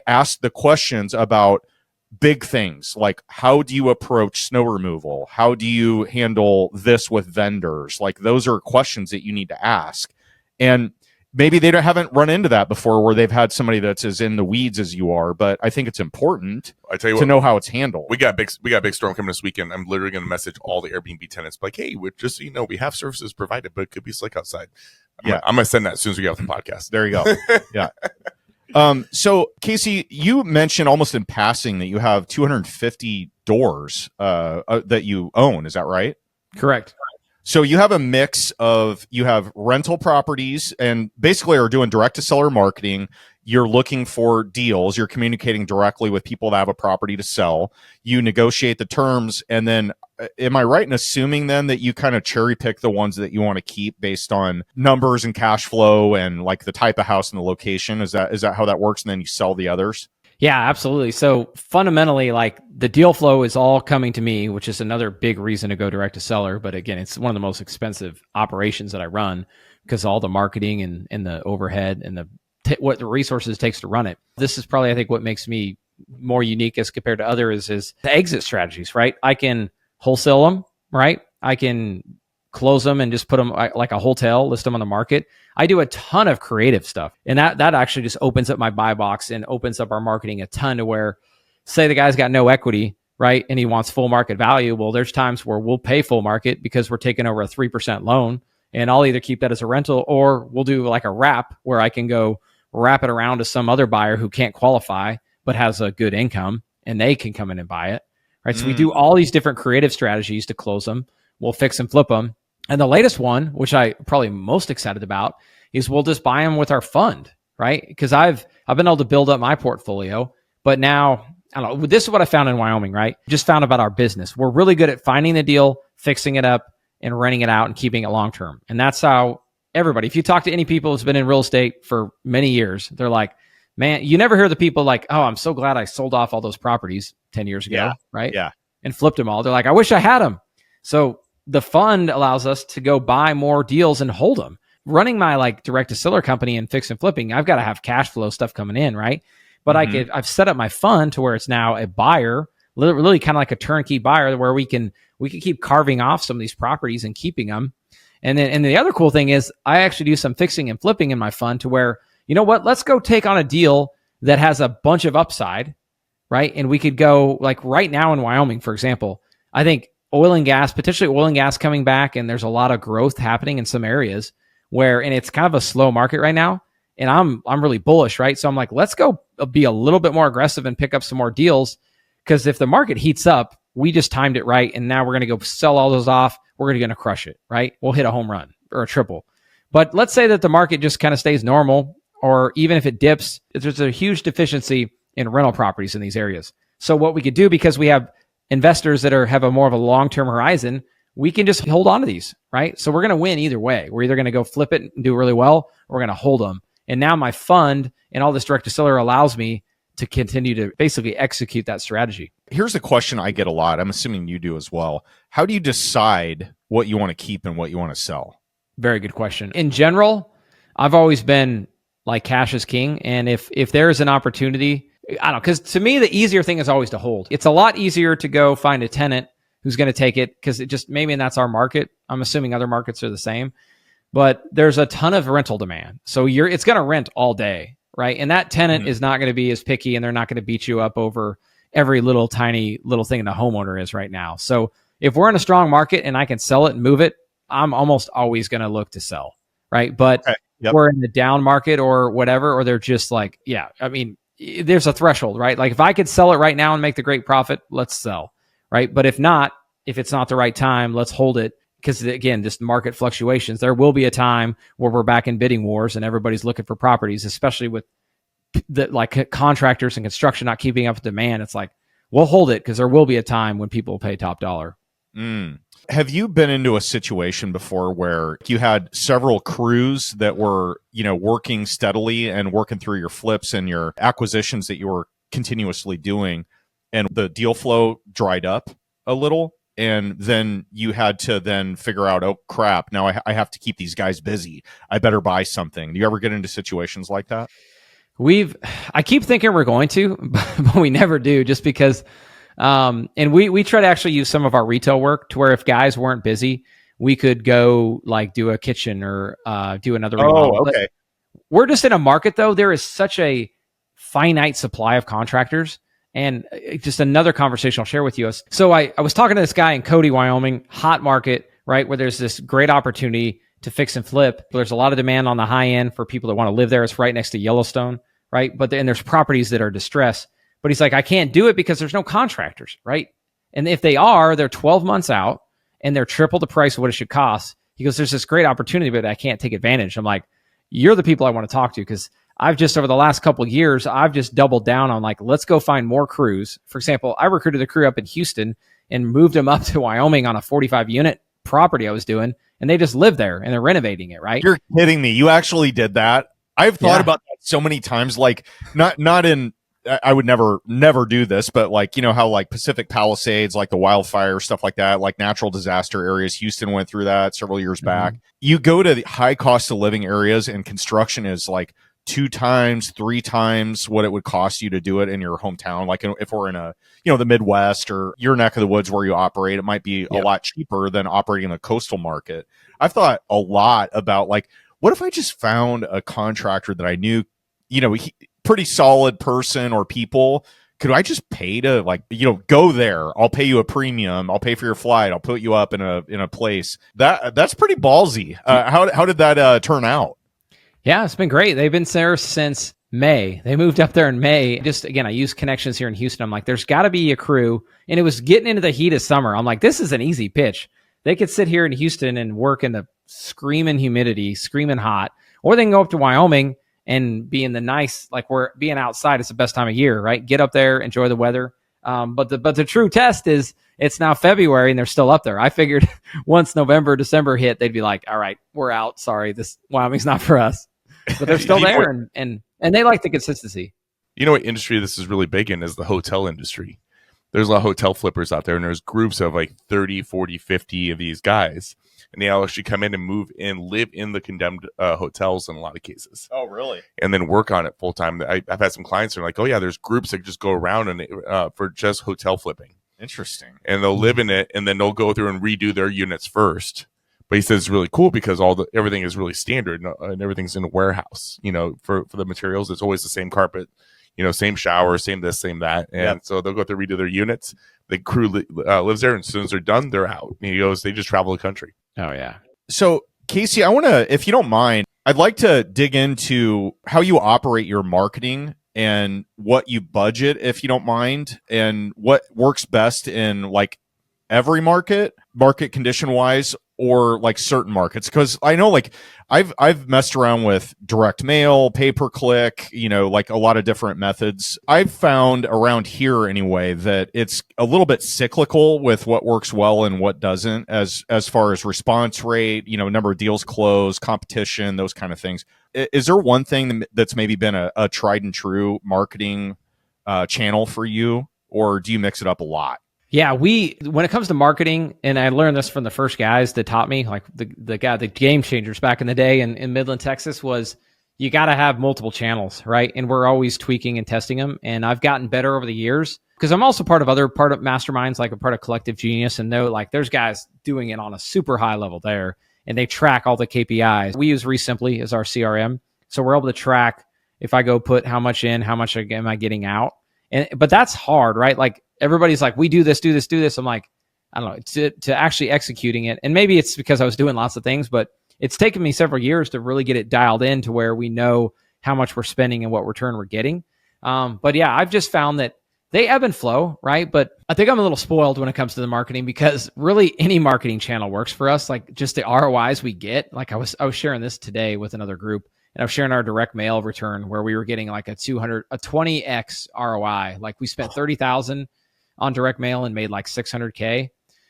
ask the questions about big things, like how do you approach snow removal? How do you handle this with vendors? Like, those are questions that you need to ask. And maybe they haven't run into that before, where they've had somebody that's as in the weeds as you are. But I think it's important to know how it's handled. We got a big storm coming this weekend. I'm literally going to message all the Airbnb tenants like, hey, just so you know, we have services provided, but it could be slick outside. I'm going to send that as soon as we get off the podcast. There you go. Yeah. So Casey, you mentioned almost in passing that you have 250 doors that you own. Is that right? Correct. So you have a mix of, you have rental properties and basically are doing direct to seller marketing. You're looking for deals. You're communicating directly with people that have a property to sell. You negotiate the terms. And then am I right in assuming then that you kind of cherry pick the ones that you want to keep based on numbers and cash flow and like the type of house and the location? Is that how that works? And then you sell the others? Yeah, absolutely. So fundamentally, like, the deal flow is all coming to me, which is another big reason to go direct to seller. But again, it's one of the most expensive operations that I run because all the marketing and the overhead and what the resources it takes to run it. This is probably, I think, what makes me more unique as compared to others is the exit strategies, right? I can wholesale them, right? I can close them and just put them like a hotel, list them on the market. I do a ton of creative stuff. And that actually just opens up my buy box and opens up our marketing a ton to where, say the guy's got no equity, right? And he wants full market value. Well, there's times where we'll pay full market because we're taking over a 3% loan, and I'll either keep that as a rental or we'll do like a wrap where I can go wrap it around to some other buyer who can't qualify but has a good income and they can come in and buy it, right? So we do all these different creative strategies to close them. We'll fix and flip them. And the latest one, which I probably most excited about, is we'll just buy them with our fund, right? Because I've been able to build up my portfolio, but now, I don't know, this is what I found in Wyoming, right? Just found about our business. We're really good at finding the deal, fixing it up, and renting it out and keeping it long-term. And that's how everybody, if you talk to any people who's been in real estate for many years, they're like, man, you never hear the people like, oh, I'm so glad I sold off all those properties 10 years ago, right? Yeah. And flipped them all. They're like, I wish I had them. So the fund allows us to go buy more deals and hold them. Running my like direct to seller company and fix and flipping, I've got to have cash flow stuff coming in, right? But I've set up my fund to where it's now a buyer, really kind of like a turnkey buyer, where we can keep carving off some of these properties and keeping them. And the other cool thing is I actually do some fixing and flipping in my fund to where, you know what, let's go take on a deal that has a bunch of upside, right? And we could go like right now in Wyoming, for example, I think potentially oil and gas coming back, and there's a lot of growth happening in some areas where, and it's kind of a slow market right now. And I'm really bullish, right? So I'm like, let's go be a little bit more aggressive and pick up some more deals. Because if the market heats up, we just timed it right. And now we're going to go sell all those off. We're going to crush it, right? We'll hit a home run or a triple. But let's say that the market just kind of stays normal, or even if it dips, there's a huge deficiency in rental properties in these areas. So what we could do, because we have investors that have a more of a long-term horizon, we can just hold on to these, right? So we're going to win either way. We're either going to go flip it and do really well, or we're going to hold them. And now my fund and all this direct to seller allows me to continue to basically execute that strategy. Here's a question I get a lot. I'm assuming you do as well. How do you decide what you want to keep and what you want to sell? Very good question. In general, I've always been like cash is king. And if there is an opportunity, I don't know, because to me, the easier thing is always to hold. It's a lot easier to go find a tenant who's going to take it, because it just maybe that's our market. I'm assuming other markets are the same. But there's a ton of rental demand. So it's going to rent all day, right? And that tenant is not going to be as picky, and they're not going to beat you up over every tiny little thing the homeowner is right now. So if we're in a strong market and I can sell it and move it, I'm almost always going to look to sell, right? But we're in the down market or whatever, or they're just like, yeah, I mean, there's a threshold, right? Like if I could sell it right now and make the great profit, let's sell, right? But if it's not the right time, let's hold it. Because again, just market fluctuations, there will be a time where we're back in bidding wars and everybody's looking for properties, especially with the like contractors and construction not keeping up with demand. It's like, we'll hold it because there will be a time when people will pay top dollar. Have you been into a situation before where you had several crews that were, working steadily and working through your flips and your acquisitions that you were continuously doing, and the deal flow dried up a little? And then you had to then figure out, oh, crap, now I have to keep these guys busy. I better buy something. Do you ever get into situations like that? I keep thinking we're going to, but we never do, just because, and we try to actually use some of our retail work to where if guys weren't busy, we could go like do a kitchen or do another remodel. Oh, okay. But we're just in a market, though. There is such a finite supply of contractors. And just another conversation I'll share with you. So I was talking to this guy in Cody, Wyoming, hot market, right, where there's this great opportunity to fix and flip. There's a lot of demand on the high end for people that want to live there. It's right next to Yellowstone, right? But then there's properties that are distressed. But he's like, I can't do it because there's no contractors, right? And if they are, they're 12 months out and they're triple the price of what it should cost. He goes, there's this great opportunity, but I can't take advantage. I'm like, you're the people I want to talk to, because I've just, over the last couple of years, I've just doubled down on like, let's go find more crews. For example, I recruited a crew up in Houston and moved them up to Wyoming on a 45 unit property I was doing, and they just live there and they're renovating it, right? You're kidding me. You actually did that? I've thought about that so many times, like not in, I would never do this, but like, how like Pacific Palisades, like the wildfire, stuff like that, like natural disaster areas. Houston went through that several years back. You go to the high cost of living areas and construction is like 2 times, 3 times what it would cost you to do it in your hometown. Like if we're in the Midwest or your neck of the woods where you operate, it might be a lot cheaper than operating in the coastal market. I've thought a lot about like, what if I just found a contractor that I knew, pretty solid person or people could I just pay to go there? I'll pay you a premium. I'll pay for your flight. I'll put you up in a place. That's pretty ballsy. How did that turn out? Yeah, it's been great. They've been there since May. They moved up there in May. Just again, I use connections here in Houston. I'm like, there's got to be a crew. And it was getting into the heat of summer. I'm like, this is an easy pitch. They could sit here in Houston and work in the screaming humidity, screaming hot, or they can go up to Wyoming and be in the nice, like we're being outside. It's the best time of year, right? Get up there, enjoy the weather. But the true test is it's now February and they're still up there. I figured once November, December hit, they'd be like, all right, we're out. Sorry, this Wyoming's not for us. But they're still there and they like the consistency. You know what industry this is really big in is the hotel industry. There's a lot of hotel flippers out there, and there's groups of like 30, 40, 50 of these guys. And they all actually come in and move in, live in the condemned hotels in a lot of cases. Oh, really? And then work on it full time. I've had some clients who are like, oh, yeah, there's groups that just go around and for just hotel flipping. Interesting. And they'll live in it, and then they'll go through and redo their units first. But he says it's really cool because everything is really standard and everything's in a warehouse. For the materials, it's always the same carpet, same shower, same this, same that. And so they'll go through redo their units. The crew lives there, and as soon as they're done, they're out. And he goes, they just travel the country. Oh, yeah. So, Casey, I want to, if you don't mind, I'd like to dig into how you operate your marketing and what you budget, if you don't mind, and what works best in like every market condition wise, or like certain markets. Because I know like I've messed around with direct mail, pay-per-click, like a lot of different methods. I've found around here anyway that it's a little bit cyclical with what works well and what doesn't, as far as response rate, number of deals closed, competition, those kind of things. Is there one thing that's maybe been a tried and true marketing channel for you, or do you mix it up a lot? Yeah, when it comes to marketing, and I learned this from the first guys that taught me, like the game changers back in the day in Midland, Texas, was you got to have multiple channels, right? And we're always tweaking and testing them. And I've gotten better over the years because I'm also part of masterminds, like a part of Collective Genius, and know like there's guys doing it on a super high level there, and they track all the KPIs. We use ReSimply as our CRM, so we're able to track if I go put how much in, how much am I getting out, but that's hard, right? Like. Everybody's like, we do this. I'm like, I don't know, to actually executing it. And maybe it's because I was doing lots of things, but it's taken me several years to really get it dialed in to where we know how much we're spending and what return we're getting. But yeah, I've just found that they ebb and flow, right? But I think I'm a little spoiled when it comes to the marketing because really any marketing channel works for us. Like just the ROIs we get. Like I was sharing this today with another group. And I was sharing our direct mail return where we were getting like a 20x ROI. Like we spent $30,000 on direct mail and made like 600K.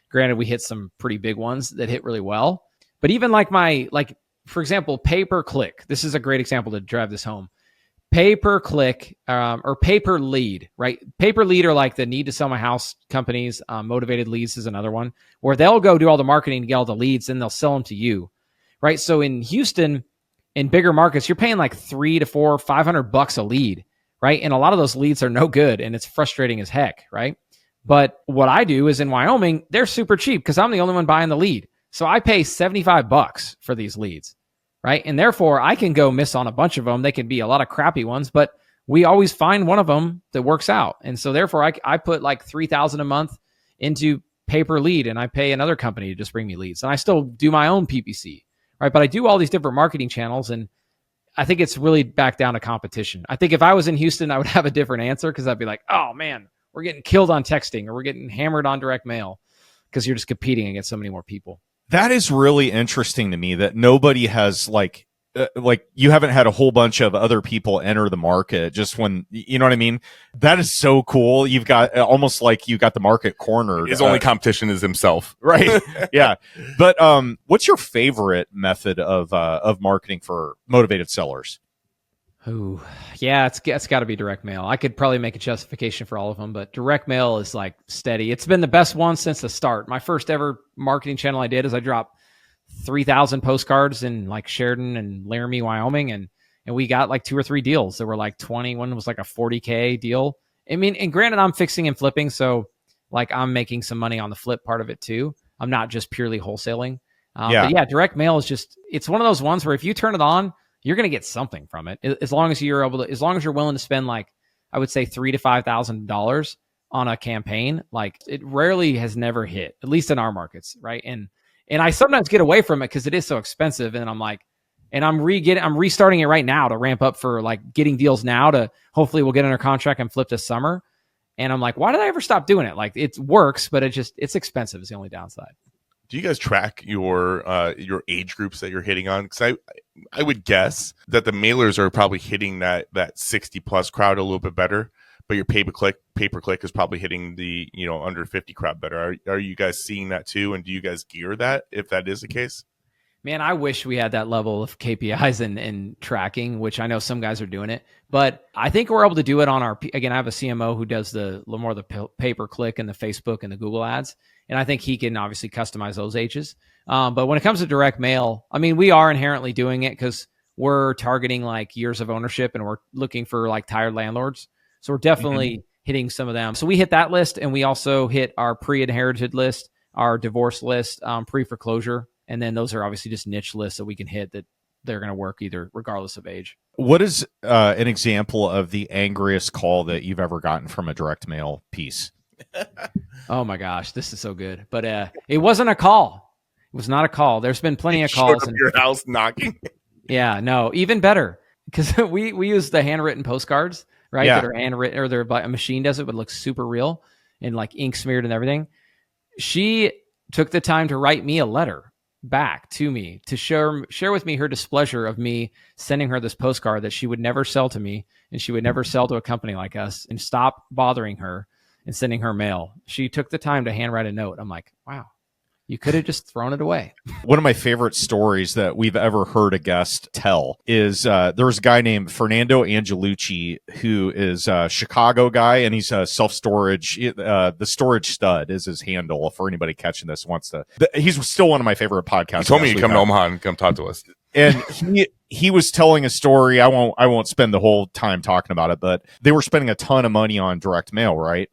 Granted, we hit some pretty big ones that hit really well. But even for example, pay-per-click. This is a great example to drive this home. Pay-per-click or pay-per-lead, right? Pay-per-lead are like the need to sell my house companies. Motivated leads is another one where they'll go do all the marketing to get all the leads and they'll sell them to you, right? So in Houston, in bigger markets, you're paying like $300 to $400, $500 a lead, right? And a lot of those leads are no good and it's frustrating as heck, right? But what I do is in Wyoming, they're super cheap because I'm the only one buying the lead. So I pay $75 for these leads, right? And therefore I can go miss on a bunch of them. They can be a lot of crappy ones, but we always find one of them that works out. And so therefore I put like $3,000 a month into pay-per-lead and I pay another company to just bring me leads. And I still do my own PPC, right? But I do all these different marketing channels and I think it's really back down to competition. I think if I was in Houston, I would have a different answer because I'd be like, oh man, we're getting killed on texting or we're getting hammered on direct mail because you're just competing against so many more people. That is really interesting to me that nobody has like you haven't had a whole bunch of other people enter the market just when, you know what I mean? That is so cool. You've got almost like you got the market cornered. His only competition is himself. Right. Yeah. But what's your favorite method of marketing for motivated sellers? Oh, yeah, it's got to be direct mail. I could probably make a justification for all of them, but direct mail is like steady. It's been the best one since the start. My first ever marketing channel I did is I dropped 3,000 postcards in like Sheridan and Laramie, Wyoming, and we got like 2 or 3 deals that were like 20. One was like a 40K deal. I mean, and granted, I'm fixing and flipping, so like I'm making some money on the flip part of it too. I'm not just purely wholesaling. But yeah, direct mail is just, it's one of those ones where if you turn it on, you're going to get something from it as long as you're willing to spend like I would say $3,000 to $5,000 on a campaign. Like it rarely has never hit, at least in our markets, right? And I sometimes get away from it because it is so expensive, and I'm like, and I'm restarting it right now to ramp up for like getting deals now to hopefully we'll get under contract and flip this summer. And I'm like, why did I ever stop doing it? Like it works, but it's expensive is the only downside. Do you guys track your age groups that you're hitting on? Because I would guess that the mailers are probably hitting that 60 plus crowd a little bit better, but your pay per click is probably hitting the under 50 crowd better. Are you guys seeing that too? And do you guys gear that if that is the case? Man, I wish we had that level of KPIs and tracking, which I know some guys are doing it, but I think we're able to do it on again, I have a CMO who does the pay-per-click and the Facebook and the Google ads. And I think he can obviously customize those ages. But when it comes to direct mail, I mean, we are inherently doing it because we're targeting like years of ownership and we're looking for like tired landlords. So we're definitely hitting some of them. So we hit that list, and we also hit our pre-inherited list, our divorce list, pre-foreclosure. And then those are obviously just niche lists that we can hit that they're going to work either regardless of age. What is an example of the angriest call that you've ever gotten from a direct mail piece? Oh my gosh, this is so good. But it wasn't a call. It was not a call. There's been plenty of calls. In your house knocking. Yeah, no, even better. Because we use the handwritten postcards, right? Yeah. That are handwritten, or a machine does it, but it looks super real and like ink smeared and everything. She took the time to write me a letter back to me to share with me her displeasure of me sending her this postcard that she would never sell to me and she would never sell to a company like us, and stop bothering her and sending her mail. She took the time to handwrite a note. I'm like, wow, you could have just thrown it away. One of my favorite stories that we've ever heard a guest tell is there was a guy named Fernando Angelucci who is a Chicago guy, and he's a self-storage. The Storage Stud is his handle for anybody catching this wants to. He's still one of my favorite podcasts. He told me to come to Omaha and come talk to us. And he was telling a story. I won't spend the whole time talking about it, but they were spending a ton of money on direct mail, right?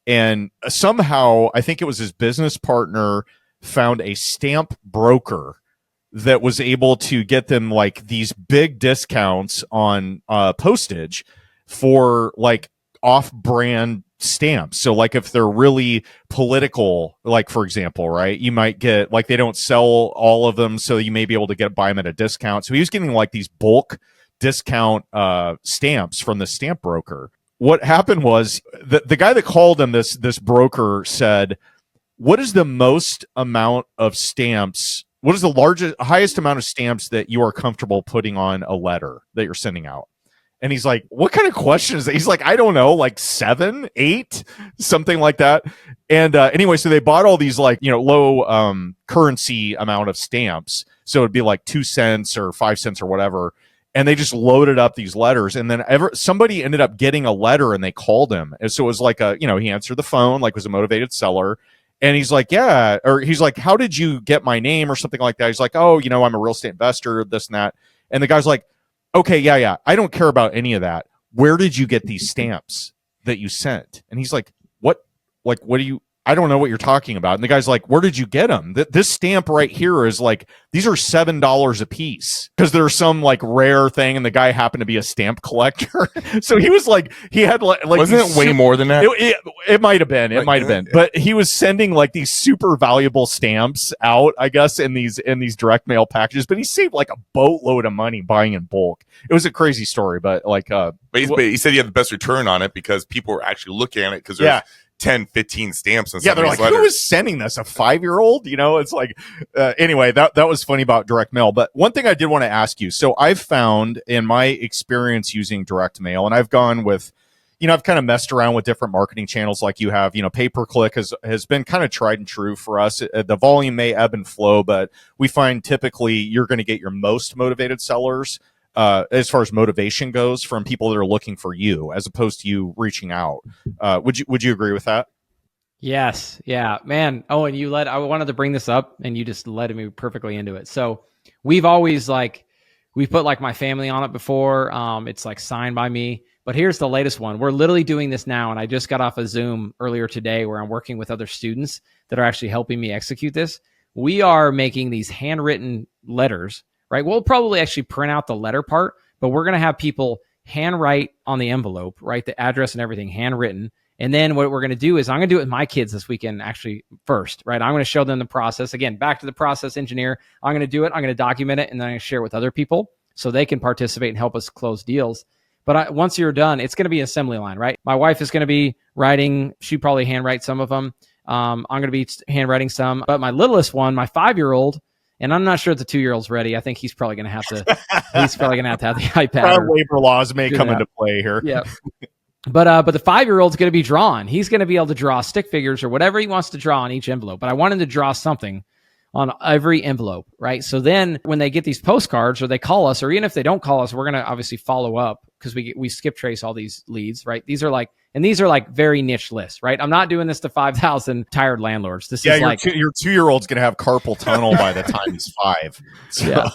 And somehow, I think it was his business partner found a stamp broker that was able to get them like these big discounts on postage for like off-brand stamps. So like if they're really political, like for example, right, you might get like they don't sell all of them, so you may be able to buy them at a discount. So he was getting like these bulk discount stamps from the stamp broker. What happened was the guy that called him, this broker, said, what is the most amount of stamps? What is the highest amount of stamps that you are comfortable putting on a letter that you're sending out? And he's like, what kind of question is that? He's like, I don't know, like 7, 8, something like that. And anyway, so they bought all these like, low currency amount of stamps. So it'd be like 2 cents or 5 cents or whatever. And they just loaded up these letters, and then somebody ended up getting a letter, and they called him. And so it was like he answered the phone, like was a motivated seller. And he's like, yeah, or he's like, how did you get my name or something like that? He's like, oh, I'm a real estate investor, this and that. And the guy's like, okay, yeah, I don't care about any of that. Where did you get these stamps that you sent? And he's like, what? Like, what do you? I don't know what you're talking about. And the guy's like, where did you get them? This stamp right here is like, these are $7 a piece because there's some like rare thing. And the guy happened to be a stamp collector. So he was like, he had like, wasn't it way more than that? It might've been, but he was sending like these super valuable stamps out, I guess, in these direct mail packages, but he saved like a boatload of money buying in bulk. It was a crazy story, but like, but he said he had the best return on it because people were actually looking at it because there's 10, 15 stamps. And they're like, letters. Who is sending this? A 5-year-old? It's like, anyway, that was funny about direct mail. But one thing I did want to ask you. So I've found in my experience using direct mail, and I've gone with, I've kind of messed around with different marketing channels like you have. Pay-per-click has been kind of tried and true for us. The volume may ebb and flow, but we find typically you're going to get your most motivated sellers as far as motivation goes from people that are looking for you as opposed to you reaching out. Would you agree with that? Yes. Yeah, man. Oh, and I wanted to bring this up and you just led me perfectly into it. So we've always we've put like my family on it before. It's like signed by me, but here's the latest one. We're literally doing this now. And I just got off a Zoom earlier today where I'm working with other students that are actually helping me execute this. We are making these handwritten letters, right? We'll probably actually print out the letter part, but we're going to have people handwrite on the envelope, write the address and everything handwritten. And then what we're going to do is I'm going to do it with my kids this weekend, actually, first, right? I'm going to show them the process. Again, back to the process engineer. I'm going to do it. I'm going to document it, and then I'm going to share it with other people so they can participate and help us close deals. But once you're done, it's going to be an assembly line, right? My wife is going to be writing. She probably handwrite some of them. I'm going to be handwriting some. But my littlest one, my 5-year-old, and I'm not sure if the 2-year-old's ready. I think he's probably going to have to. He's probably going to have the iPad. Labor laws may come into play here. Yeah. But the 5-year-old's going to be drawn. He's going to be able to draw stick figures or whatever he wants to draw on each envelope. But I want him to draw something on every envelope, right? So then when they get these postcards or they call us, or even if they don't call us, we're going to obviously follow up because we skip trace all these leads, right? These are like very niche lists, right? I'm not doing this to 5,000 tired landlords. This is like your 2-year-old's going to have carpal tunnel by the time he's 5. So. Yeah.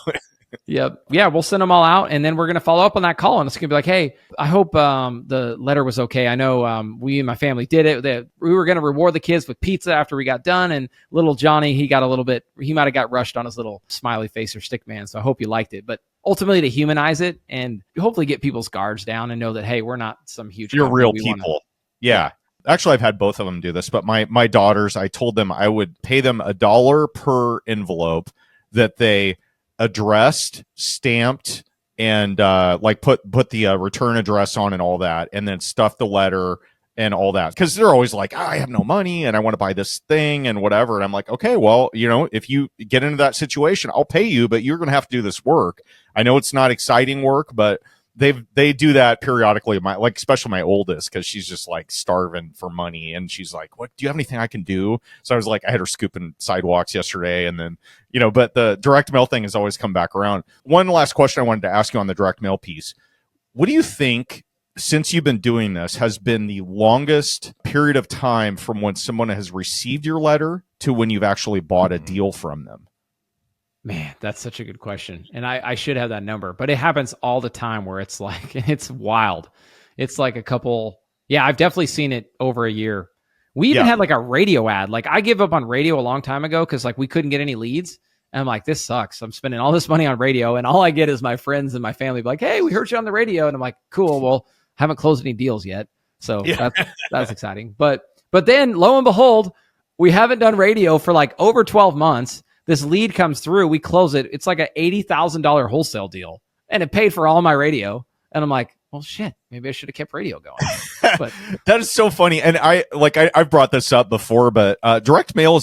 Yeah, we'll send them all out, and then we're going to follow up on that call, and it's going to be like, hey, I hope the letter was okay. I know we and my family did it. We were going to reward the kids with pizza after we got done, and little Johnny, he might have got rushed on his little smiley face or stick man, so I hope you liked it. But ultimately to humanize it and hopefully get people's guards down and know that, hey, we're not some huge You're real people. Yeah. Actually, I've had both of them do this, but my daughters, I told them I would pay them $1 per envelope that they addressed, stamped, and put the return address on and all that, and then stuff the letter and all that, because they're always like, I have no money and I want to buy this thing and whatever. And I'm like, okay, well, if you get into that situation, I'll pay you, but you're going to have to do this work. I know it's not exciting work, but they do that periodically. Especially my oldest, because she's just like starving for money, and she's like, "What? Do you have anything I can do?" So I was like, I had her scooping sidewalks yesterday, and then but the direct mail thing has always come back around. One last question I wanted to ask you on the direct mail piece: what do you think, since you've been doing this, has been the longest period of time from when someone has received your letter to when you've actually bought a deal from them? Man, that's such a good question. And I should have that number, but it happens all the time where it's like, it's wild. It's like a couple. Yeah, I've definitely seen it over a year. We even had like a radio ad. Like I gave up on radio a long time ago because like we couldn't get any leads. And I'm like, this sucks. I'm spending all this money on radio, and all I get is my friends and my family be like, hey, we heard you on the radio. And I'm like, cool. Well, haven't closed any deals yet. So that's exciting. But then lo and behold, we haven't done radio for like over 12 months. This lead comes through, we close it. It's like an $80,000 wholesale deal, and it paid for all my radio. And I'm like, well, shit, maybe I should have kept radio going. But that is so funny. And I've brought this up before, but direct mail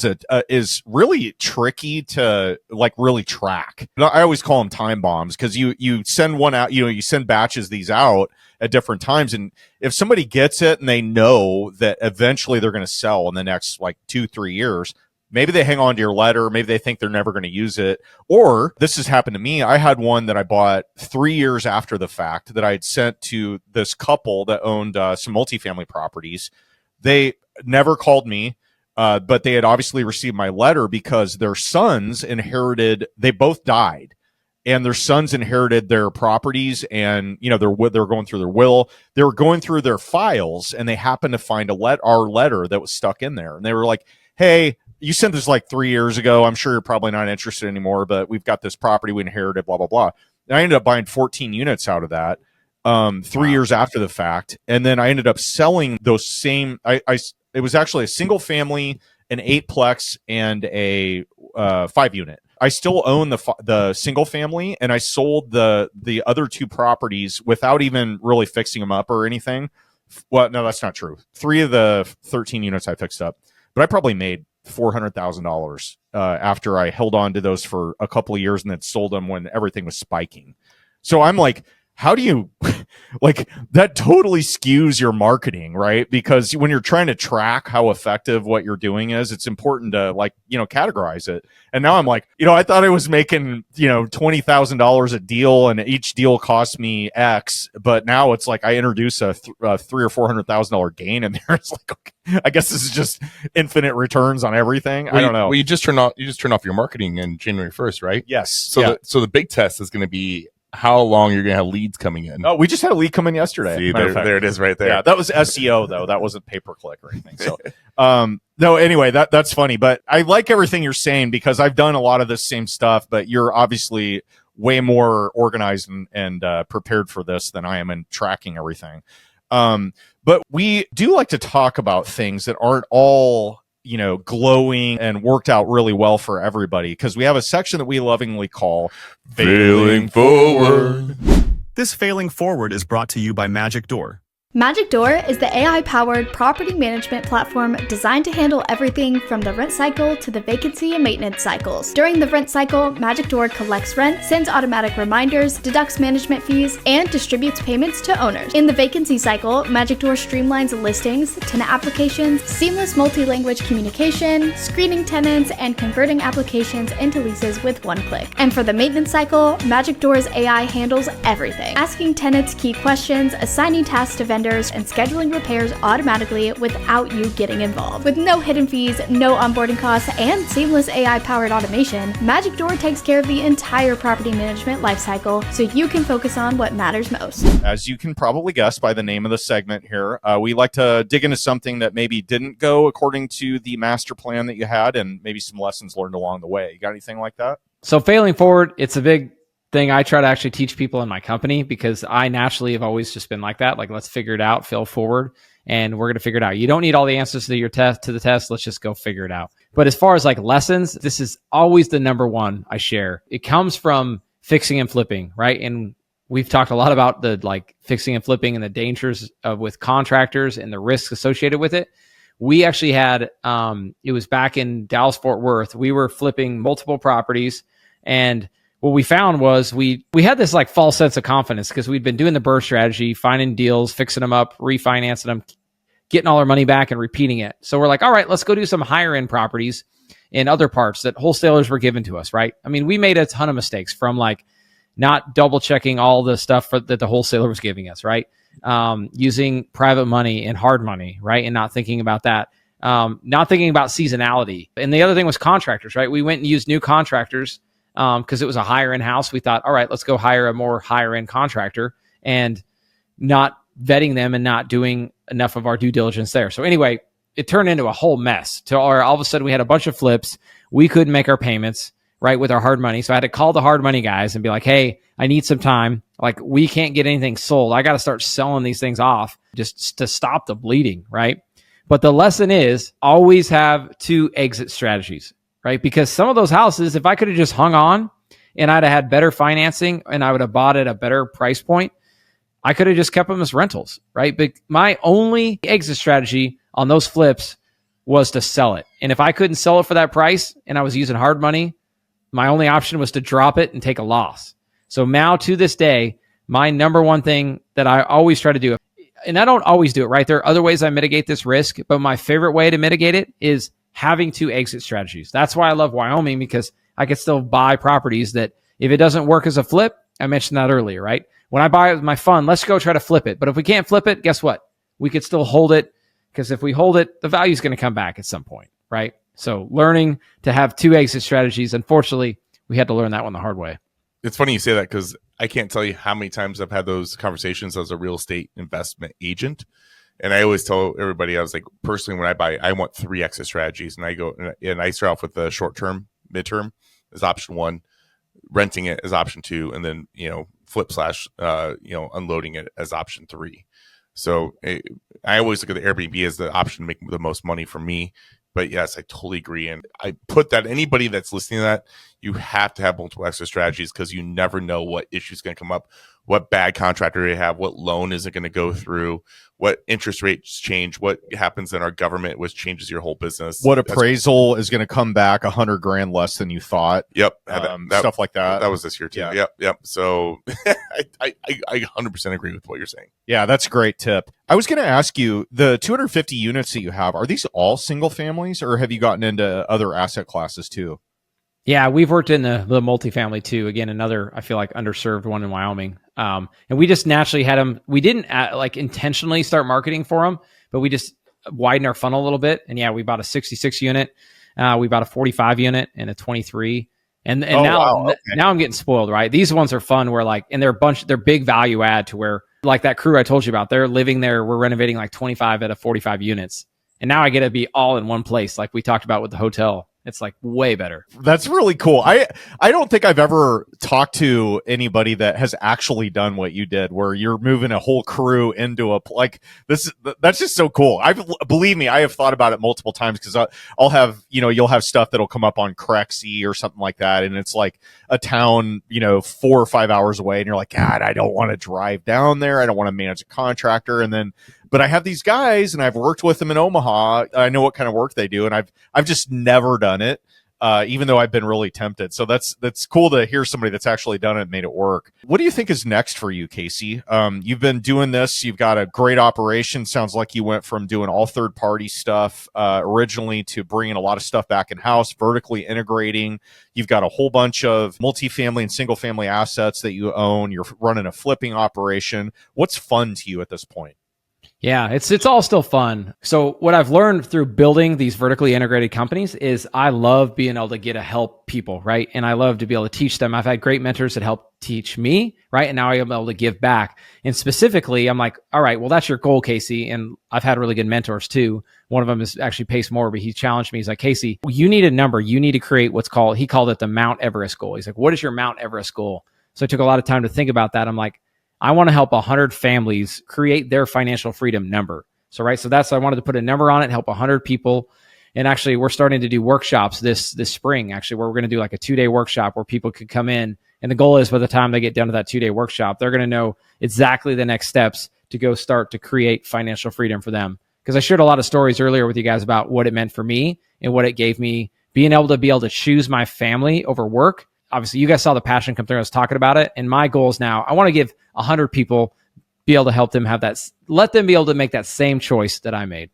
is really tricky to really track. I always call them time bombs, because you send one out, you send batches these out at different times, and if somebody gets it and they know that eventually they're going to sell in the next 2-3 years, maybe they hang on to your letter. Maybe they think they're never going to use it. Or this has happened to me. I had one that I bought 3 years after the fact that I had sent to this couple that owned some multifamily properties. They never called me, but they had obviously received my letter because their sons inherited. They both died, and their sons inherited their properties, and they're going through their will. They were going through their files, and they happened to find our letter that was stuck in there, and they were like, "Hey, you sent this 3 years ago. I'm sure you're probably not interested anymore, but we've got this property we inherited, blah, blah, blah." And I ended up buying 14 units out of that 3 years after the fact. And then I ended up selling those same, it was actually a single family, an 8-plex, and a 5-unit. I still own the single family, and I sold the other 2 properties without even really fixing them up or anything. Well, no, that's not true. 3 of the 13 units I fixed up, but I probably made $400,000 after I held on to those for a couple of years and then sold them when everything was spiking. So I'm like, how do you that totally skews your marketing, right? Because when you're trying to track how effective what you're doing is, it's important to categorize it. And now I'm like, I thought I was making, $20,000 a deal, and each deal cost me X, but now it's like I introduce a $300,000 or $400,000 gain in there. It's like, okay, I guess this is just infinite returns on everything. I don't know. Well, you just turn off your marketing in January 1st, right? Yes. So the big test is going to be how long you're going to have leads coming in. Oh, we just had a lead come in yesterday. See, there it is right there. Yeah, that was SEO, though. That wasn't pay-per-click or anything. So, no, anyway, that's funny. But I like everything you're saying, because I've done a lot of this same stuff, but you're obviously way more organized and prepared for this than I am in tracking everything. But we do like to talk about things that aren't all, glowing and worked out really well for everybody, because we have a section that we lovingly call Failing Forward. This Failing Forward is brought to you by Magic Door. Magic Door is the AI-powered property management platform designed to handle everything from the rent cycle to the vacancy and maintenance cycles. During the rent cycle, Magic Door collects rent, sends automatic reminders, deducts management fees, and distributes payments to owners. In the vacancy cycle, Magic Door streamlines listings, tenant applications, seamless multi-language communication, screening tenants, and converting applications into leases with one click. And for the maintenance cycle, Magic Door's AI handles everything, asking tenants key questions, assigning tasks to vendors, and scheduling repairs automatically without you getting involved. With no hidden fees, no onboarding costs, and seamless AI-powered automation, Magic Door takes care of the entire property management lifecycle so you can focus on what matters most. As you can probably guess by the name of the segment here, we like to dig into something that maybe didn't go according to the master plan that you had, and maybe some lessons learned along the way. You got anything like that? So failing forward, it's a big thing I try to actually teach people in my company, because I naturally have always just been like that. Like, let's figure it out, fail forward, and we're going to figure it out. You don't need all the answers to the test. Let's just go figure it out. But as far as like lessons, this is always the number one I share. It comes from fixing and flipping, right? And we've talked a lot about the like fixing and flipping and the dangers of with contractors and the risks associated with it. We actually had, it was back in Dallas, Fort Worth. We were flipping multiple properties, and what we found was we had this like false sense of confidence because we'd been doing the BRRRR strategy, finding deals, fixing them up, refinancing them, getting all our money back and repeating it. So we're like, all right, let's go do some higher end properties in other parts that wholesalers were giving to us, right? I mean, we made a ton of mistakes from like not double checking all the stuff that the wholesaler was giving us, right? Using private money and hard money, right? And not thinking about that. Not thinking about seasonality. And the other thing was contractors, right? We went and used new contractors because it was a higher end house. We thought, all right, let's go hire a more higher end contractor, and not vetting them and not doing enough of our due diligence there. So anyway, it turned into a whole mess. All of a sudden we had a bunch of flips. We couldn't make our payments, right, with our hard money. So I had to call the hard money guys and be like, hey, I need some time. Like, we can't get anything sold. I got to start selling these things off just to stop the bleeding, right? But the lesson is always have 2 exit strategies, right? Because some of those houses, if I could have just hung on and I'd have had better financing and I would have bought at a better price point, I could have just kept them as rentals, right? But my only exit strategy on those flips was to sell it. And if I couldn't sell it for that price and I was using hard money, my only option was to drop it and take a loss. So now to this day, my number one thing that I always try to do, and I don't always do it, right? There are other ways I mitigate this risk, but my favorite way to mitigate it is having 2 exit strategies. That's why I love Wyoming, because I could still buy properties that if it doesn't work as a flip, I mentioned that earlier, right? When I buy it with my fund, let's go try to flip it. But if we can't flip it, guess what? We could still hold it, because if we hold it, the value is going to come back at some point, right? So learning to have 2 exit strategies. Unfortunately, we had to learn that one the hard way. It's funny you say that, because I can't tell you how many times I've had those conversations as a real estate investment agent. And I always tell everybody, I was like, personally, when I buy, I want 3 exit strategies. And I go, and I start off with the short term, midterm is option 1, renting it as option 2, and then, flip / unloading it as option 3. So I always look at the Airbnb as the option to make the most money for me. But yes, I totally agree. And I put that, anybody that's listening to that, you have to have multiple exit strategies, because you never know what issue is going to come up, what bad contractor they have, what loan is it going to go through, what interest rates change, what happens in our government, which changes your whole business. What appraisal is going to come back $100,000 less than you thought. Yep. Stuff like that. That was this year too. Yeah. Yep. So I 100% agree with what you're saying. Yeah, that's a great tip. I was going to ask you, the 250 units that you have, are these all single families, or have you gotten into other asset classes too? Yeah, we've worked in the multifamily too. Again, another, I feel like, underserved one in Wyoming. And we just naturally had them. We didn't intentionally start marketing for them, but we just widened our funnel a little bit. And yeah, we bought a 66 unit. We bought a 45 unit and a 23. And now I'm getting spoiled, right? These ones are fun where and they're big value add to where, like that crew I told you about, they're living there. We're renovating like 25 out of 45 units. And now I get to be all in one place, like we talked about with the hotel. It's like way better. That's really cool. I don't think I've ever talked to anybody that has actually done what you did, where you're moving a whole crew into a like this. That's just so cool. Believe me, I have thought about it multiple times, because I'll have, you'll have stuff that'll come up on Crexy or something like that, and it's like a town 4 or 5 hours away, and you're like, God, I don't want to drive down there. I don't want to manage a contractor, but I have these guys, and I've worked with them in Omaha. I know what kind of work they do, and I've just never done it, even though I've been really tempted. So that's cool to hear somebody that's actually done it and made it work. What do you think is next for you, Casey? You've been doing this. You've got a great operation. Sounds like you went from doing all third-party stuff originally to bringing a lot of stuff back in-house, vertically integrating. You've got a whole bunch of multifamily and single-family assets that you own. You're running a flipping operation. What's fun to you at this point? Yeah, it's all still fun. So what I've learned through building these vertically integrated companies is I love being able to get to help people, right? And I love to be able to teach them. I've had great mentors that help teach me, right? And now I'm able to give back. And specifically, I'm like, all right, well, that's your goal, Casey. And I've had really good mentors too. One of them is actually Pace Moore, but he challenged me. He's like, Casey, you need a number. You need to create he called it the Mount Everest goal. He's like, what is your Mount Everest goal? So I took a lot of time to think about that. I'm like, I want to help 100 families create their financial freedom number. So I wanted to put a number on it, help 100 people. And actually, we're starting to do workshops this spring, actually, where we're going to do like a 2-day workshop where people could come in. And the goal is by the time they get done to that 2-day workshop, they're going to know exactly the next steps to go start to create financial freedom for them. Because I shared a lot of stories earlier with you guys about what it meant for me and what it gave me, being able to choose my family over work. Obviously, you guys saw the passion come through. I was talking about it. And my goal is now, I want to give 100 people, be able to help them let them be able to make that same choice that I made.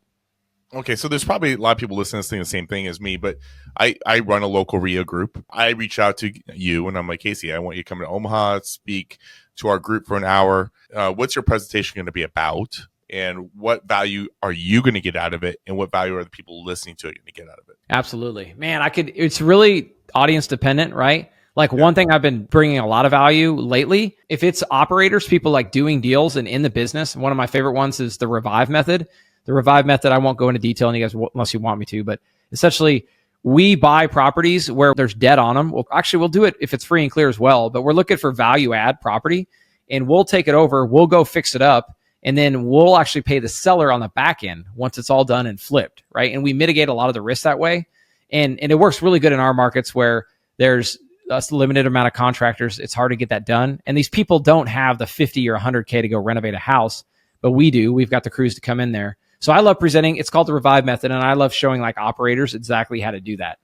Okay, so there's probably a lot of people listening to this thing the same thing as me, but I run a local REIA group. I reach out to you, and I'm like, Casey, I want you to come to Omaha, speak to our group for an hour. What's your presentation going to be about? And what value are you going to get out of it? And what value are the people listening to it going to get out of it? Absolutely. Man, it's really audience dependent, right? Like one thing I've been bringing a lot of value lately, if it's operators, people like doing deals and in the business, one of my favorite ones is the Revive method. The Revive method, I won't go into detail, and you guys, unless you want me to, but essentially we buy properties where there's debt on them. Well, actually, we'll do it if it's free and clear as well, but we're looking for value add property, and we'll take it over. We'll go fix it up, and then we'll actually pay the seller on the back end once it's all done and flipped, right? And we mitigate a lot of the risk that way. And it works really good in our markets where there's a limited amount of contractors. It's hard to get that done. And these people don't have the 50 or 100K to go renovate a house, but we do. We've got the crews to come in there. So I love presenting. It's called the Revive method. And I love showing like operators exactly how to do that.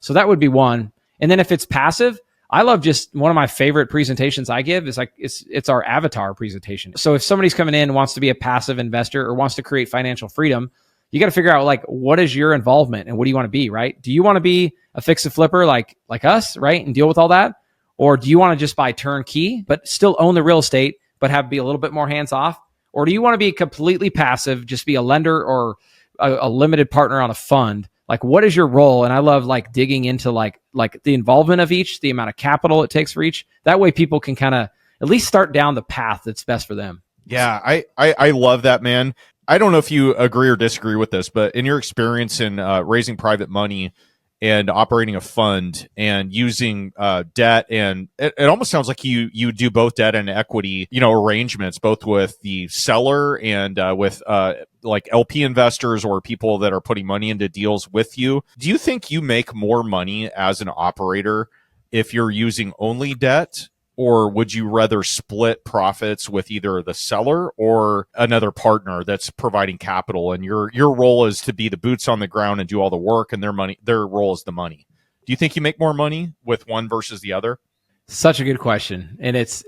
So that would be one. And then if it's passive, I love just one of my favorite presentations I give is like, it's our avatar presentation. So if somebody's coming in and wants to be a passive investor or wants to create financial freedom, you got to figure out like, what is your involvement and what do you want to be, right? Do you want to be a fix and flipper like us, right? And deal with all that? Or do you want to just buy turnkey, but still own the real estate, but be a little bit more hands off? Or do you want to be completely passive, just be a lender or a limited partner on a fund? Like, what is your role? And I love like digging into like the involvement of each, the amount of capital it takes for each. That way people can kind of at least start down the path that's best for them. Yeah, I love that, man. I don't know if you agree or disagree with this, but in your experience in raising private money and operating a fund and using debt, and it almost sounds like you do both debt and equity, arrangements, both with the seller and with like LP investors or people that are putting money into deals with you. Do you think you make more money as an operator if you're using only debt? Or would you rather split profits with either the seller or another partner that's providing capital, and your role is to be the boots on the ground and do all the work, and their role is the money? Do you think you make more money with one versus the other? Such a good question. And it's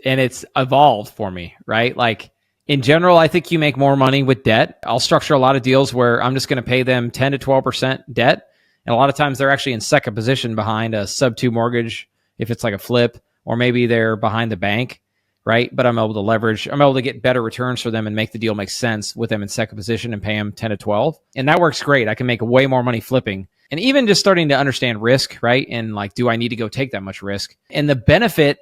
evolved for me, right? Like in general, I think you make more money with debt. I'll structure a lot of deals where I'm just going to pay them 10 to 12% debt. And a lot of times they're actually in second position behind a sub 2 mortgage if it's like a flip. Or maybe they're behind the bank, right? But I'm able to get better returns for them and make the deal make sense with them in second position and pay them 10 to 12. And that works great. I can make way more money flipping. And even just starting to understand risk, right? And like, do I need to go take that much risk? And the benefit,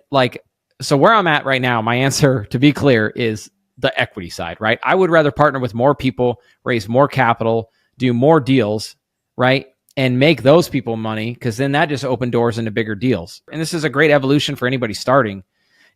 so where I'm at right now, my answer, to be clear, is the equity side, right? I would rather partner with more people, raise more capital, do more deals, right? and make those people money, because then that just opened doors into bigger deals. And this is a great evolution for anybody starting.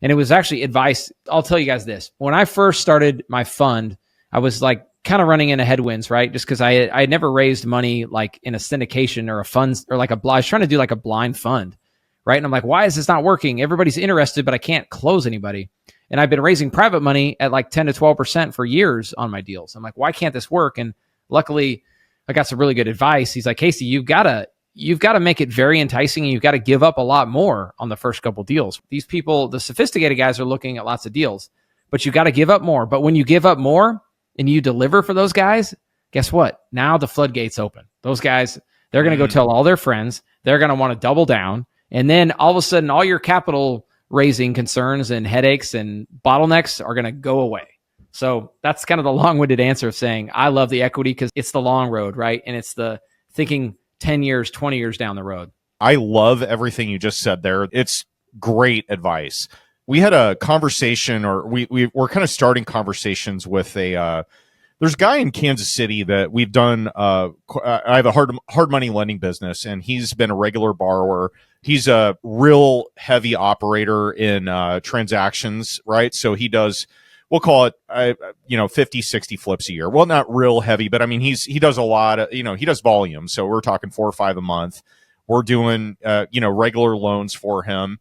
And it was actually advice. I'll tell you guys this. When I first started my fund, I was like kind of running into headwinds, right? Just because I had never raised money like in a syndication or a fund or like I was trying to do like a blind fund, right? And I'm like, why is this not working? Everybody's interested, but I can't close anybody. And I've been raising private money at like 10 to 12% for years on my deals. I'm like, why can't this work? And luckily, I got some really good advice. He's like, Casey, you've got to make it very enticing, and you've got to give up a lot more on the first couple deals. These people, the sophisticated guys, are looking at lots of deals, but you got to give up more. But when you give up more and you deliver for those guys, guess what? Now the floodgates open. Those guys, they're going to go tell all their friends. They're going to want to double down. And then all of a sudden, all your capital raising concerns and headaches and bottlenecks are going to go away. So that's kind of the long-winded answer of saying I love the equity because it's the long road, right? And it's the thinking 10 years, 20 years down the road. I love everything you just said there. It's great advice. We had a conversation, or we're kind of starting conversations with there's a guy in Kansas City that we've done. I have a hard money lending business, and he's been a regular borrower. He's a real heavy operator in transactions, right? So he does, we'll call it, 50, 60 flips a year. Well, not real heavy, but I mean, he does a lot of, he does volume. So we're talking 4 or 5 a month. We're doing, regular loans for him.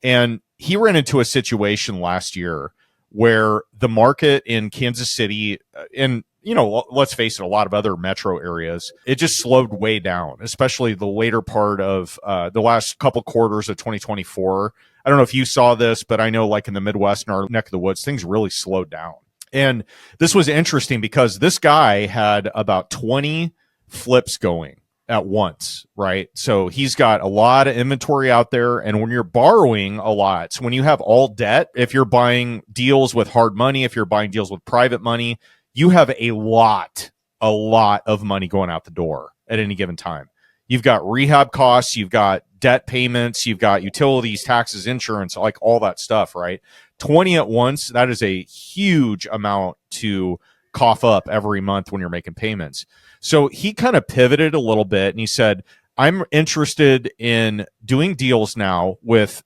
And he ran into a situation last year where the market in Kansas City and, let's face it, a lot of other metro areas, it just slowed way down, especially the later part of the last couple quarters of 2024. I don't know if you saw this, but I know like in the Midwest and our neck of the woods, things really slowed down. And this was interesting because this guy had about 20 flips going at once, right? So he's got a lot of inventory out there. And when you're borrowing a lot, so when you have all debt, if you're buying deals with hard money, if you're buying deals with private money, you have a lot of money going out the door at any given time. You've got rehab costs, you've got debt payments, you've got utilities, taxes, insurance, like all that stuff, right? 20 at once, that is a huge amount to cough up every month when you're making payments. So he kind of pivoted a little bit and he said, I'm interested in doing deals now with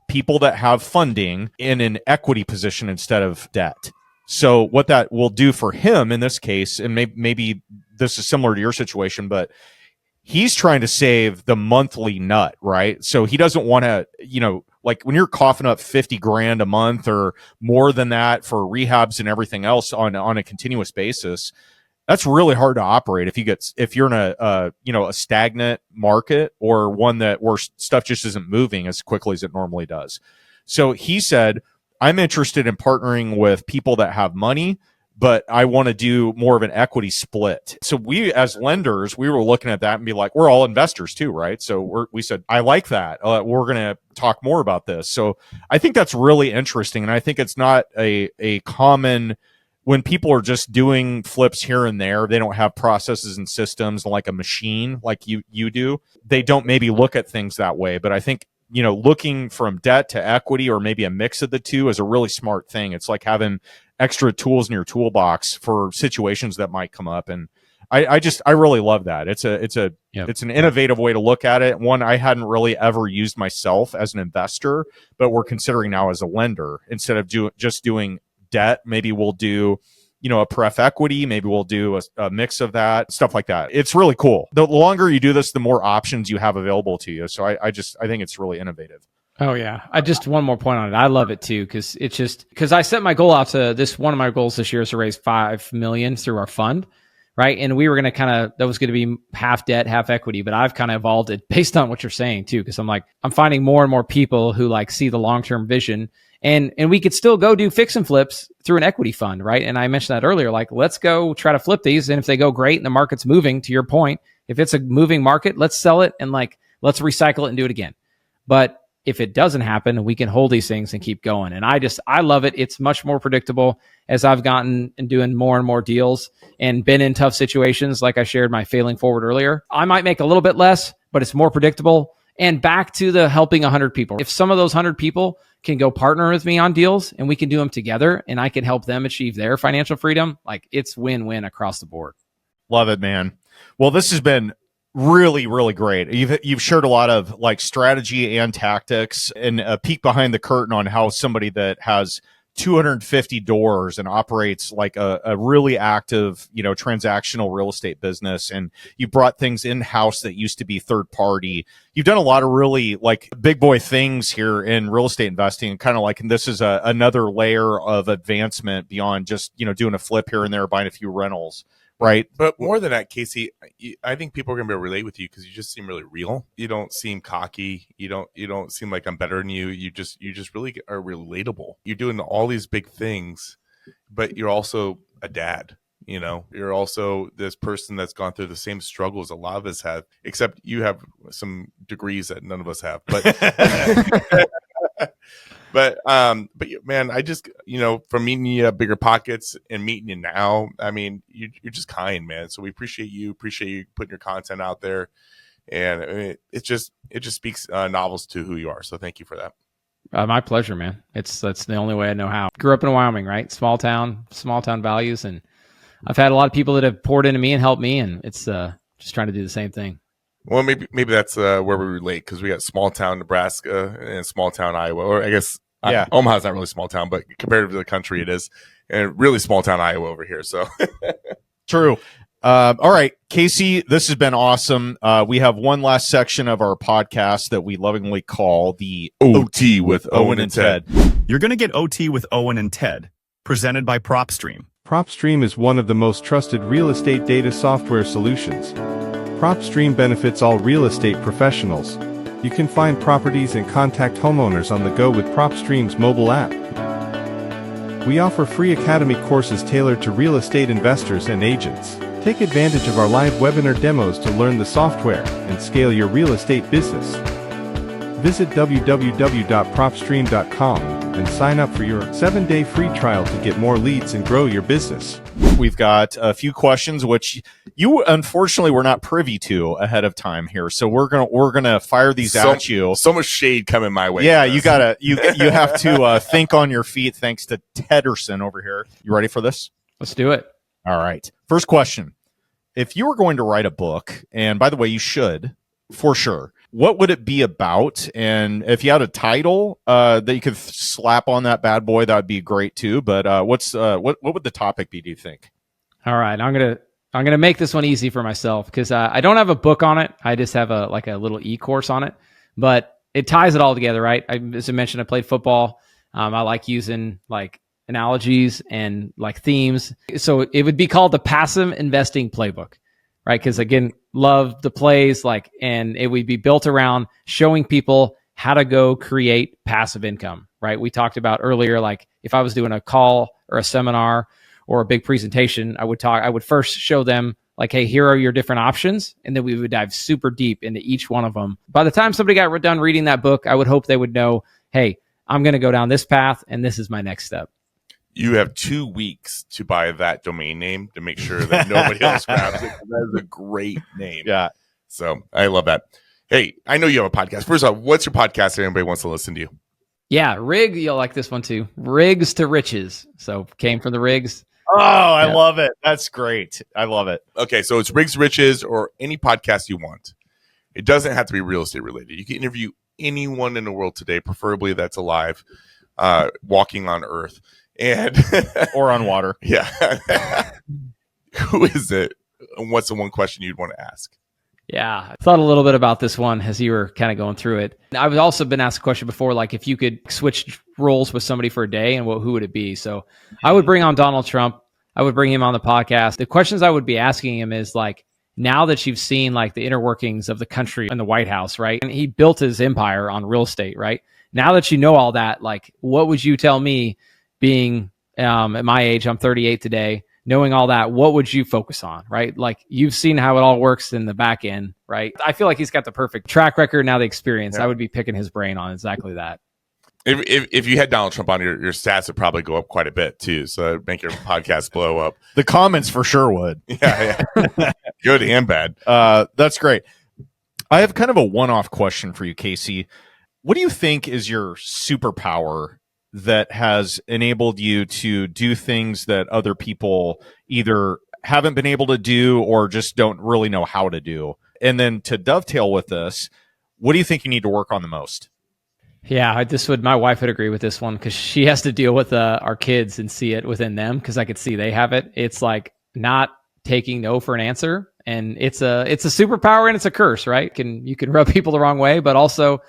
people that have funding in an equity position instead of debt. So what that will do for him in this case, and maybe this is similar to your situation, but he's trying to save the monthly nut, right? So he doesn't want to, like when you're coughing up 50 grand a month or more than that for rehabs and everything else on a continuous basis, that's really hard to operate if you're in a stagnant market or one where stuff just isn't moving as quickly as it normally does. So he said, I'm interested in partnering with people that have money, but I want to do more of an equity split. So we, as lenders, we were looking at that and be like, we're all investors too, right? So we said, I like that. We're going to talk more about this. So I think that's really interesting. And I think it's not a common, when people are just doing flips here and there, they don't have processes and systems like a machine like you do. They don't maybe look at things that way. But I think, looking from debt to equity or maybe a mix of the two is a really smart thing. It's like having extra tools in your toolbox for situations that might come up. And I really love that. It's an innovative way to look at it. One I hadn't really ever used myself as an investor, but we're considering now as a lender. Instead of just doing debt, maybe we'll do a pref equity, maybe we'll do a mix of that, stuff like that. It's really cool. The longer you do this, the more options you have available to you. So I think it's really innovative. Oh yeah. I just, one more point on it. I love it too. Cause I set my goal out to this. One of my goals this year is to raise $5 million through our fund. Right. And we were going to that was going to be half debt, half equity, but I've kind of evolved it based on what you're saying too. Cause I'm finding more and more people who see the long-term vision, and we could still go do fix and flips through an equity fund. Right. And I mentioned that earlier, let's go try to flip these. And if they go great and the market's moving, to your point, if it's a moving market, let's sell it and let's recycle it and do it again. But if it doesn't happen, we can hold these things and keep going. And I love it. It's much more predictable as I've gotten and doing more and more deals and been in tough situations. Like I shared my failing forward earlier, I might make a little bit less, but it's more predictable. And back to the helping 100 people. If some of those 100 people can go partner with me on deals and we can do them together and I can help them achieve their financial freedom, it's win-win across the board. Love it, man. Well, this has been Really, really great. You've shared a lot of like strategy and tactics, and a peek behind the curtain on how somebody that has 250 doors and operates like a really active, transactional real estate business. And you brought things in-house that used to be third party. You've done a lot of really like big boy things here in real estate investing, and kind of like, and this is another layer of advancement beyond just, doing a flip here and there, buying a few rentals. Right. But more than that, Casey, I think people are going to be able to relate with you because you just seem really real. You don't seem cocky. You don't seem like I'm better than you. You just really are relatable. You're doing all these big things, but you're also a dad. You're also this person that's gone through the same struggles a lot of us have, except you have some degrees that none of us have. But But man, I just, from meeting you at Bigger Pockets and meeting you now, I mean, you're just kind, man. So we appreciate you putting your content out there. And I mean, it just speaks novels to who you are. So thank you for that. My pleasure, man. That's the only way I know how. Grew up in Wyoming, right? Small town values. And I've had a lot of people that have poured into me and helped me. And it's just trying to do the same thing. Well, maybe that's where we relate, because we got small town Nebraska and small town Iowa, or I guess Omaha's not really small town, but compared to the country, it is, and really small town Iowa over here. So true. All right, Casey, this has been awesome. We have one last section of our podcast that we lovingly call the OT with Owen and Ted. You're going to get OT with Owen and Ted, presented by PropStream. PropStream is one of the most trusted real estate data software solutions. PropStream benefits all real estate professionals. You can find properties and contact homeowners on the go with PropStream's mobile app. We offer free academy courses tailored to real estate investors and agents. Take advantage of our live webinar demos to learn the software and scale your real estate business. Visit www.propstream.com and sign up for your 7-day free trial to get more leads and grow your business. We've got a few questions which you unfortunately were not privy to ahead of time here, so we're gonna fire these at you. So much shade coming my way. Yeah, you have to think on your feet. Thanks to Tederson over here. You ready for this? Let's do it. All right. First question: if you were going to write a book, and by the way, you should for sure, what would it be about? And if you had a title that you could slap on that bad boy, that would be great too. But what would the topic be, do you think? All right, I'm gonna make this one easy for myself, because I don't have a book on it. I just have a little e-course on it, but it ties it all together, right? As I mentioned, I played football. I like using like analogies and like themes. So it would be called the Passive Investing Playbook, right? Because again, love the plays, and it would be built around showing people how to go create passive income, right? We talked about earlier, like if I was doing a call or a seminar or a big presentation, I would first show them like, hey, here are your different options. And then we would dive super deep into each one of them. By the time somebody got done reading that book, I would hope they would know, hey, I'm going to go down this path and this is my next step. You have 2 weeks to buy that domain name to make sure that nobody else grabs it. That is a great name. Yeah. So I love that. Hey, I know you have a podcast. First of all, what's your podcast if anybody wants to listen to you? Yeah, Rig, you'll like this one too. Rigs to Riches. So came from the Rigs. Oh, I love it. That's great. I love it. Okay, so it's Rigs Riches or any podcast you want. It doesn't have to be real estate related. You can interview anyone in the world today, preferably that's alive, walking on earth. And or on water. Yeah. Who is it? And what's the one question you'd want to ask? Yeah, I thought a little bit about this one as you were kind of going through it. I've also been asked a question before, like if you could switch roles with somebody for a day, and who would it be? So I would bring on Donald Trump. I would bring him on the podcast. The questions I would be asking him is like, now that you've seen like the inner workings of the country and the White House, right? And he built his empire on real estate, right? Now that you know all that, like what would you tell me? Being at my age, I'm 38 today, knowing all that, what would you focus on, right? Like you've seen how it all works in the back end, right? I feel like he's got the perfect track record, now the experience. Yeah. I would be picking his brain on exactly that. If you had Donald Trump on, your stats would probably go up quite a bit too. So it'd make your podcast blow up. The comments for sure would. Yeah. Good and bad. That's great. I have kind of a one-off question for you, Casey. What do you think is your superpower that has enabled you to do things that other people either haven't been able to do or just don't really know how to do? And then to dovetail with this, what do you think you need to work on the most? Yeah, my wife would agree with this one because she has to deal with our kids and see it within them because I could see they have it. It's like not taking no for an answer. And it's a superpower and it's a curse, right? You can rub people the wrong way, but also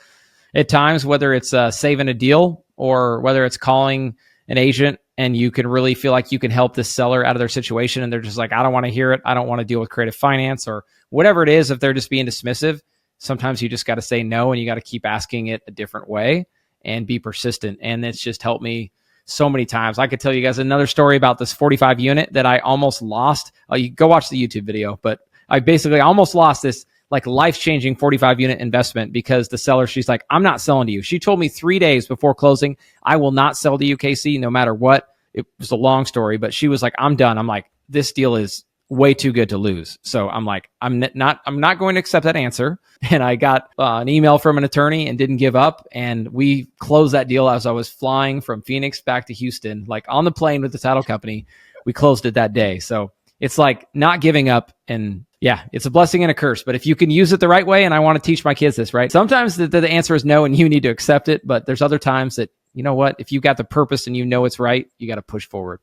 at times, whether it's saving a deal or whether it's calling an agent and you can really feel like you can help this seller out of their situation and they're just like, I don't want to hear it. I don't want to deal with creative finance or whatever it is. If they're just being dismissive, sometimes you just got to say no and you got to keep asking it a different way and be persistent. And it's just helped me so many times. I could tell you guys another story about this 45 unit that I almost lost. You go watch the YouTube video, but I basically almost lost this like life-changing 45 unit investment because the seller, she's like, I'm not selling to you. She told me 3 days before closing, I will not sell to you, Casey, no matter what. It was a long story, but she was like, I'm done. I'm like, this deal is way too good to lose. So I'm like, I'm not going to accept that answer. And I got an email from an attorney and didn't give up. And we closed that deal as I was flying from Phoenix back to Houston, like on the plane with the title company. We closed it that day. So it's like not giving up. And yeah, it's a blessing and a curse. But if you can use it the right way, and I want to teach my kids this, right? Sometimes the answer is no and you need to accept it. But there's other times that, you know what, if you got the purpose and you know it's right, you got to push forward.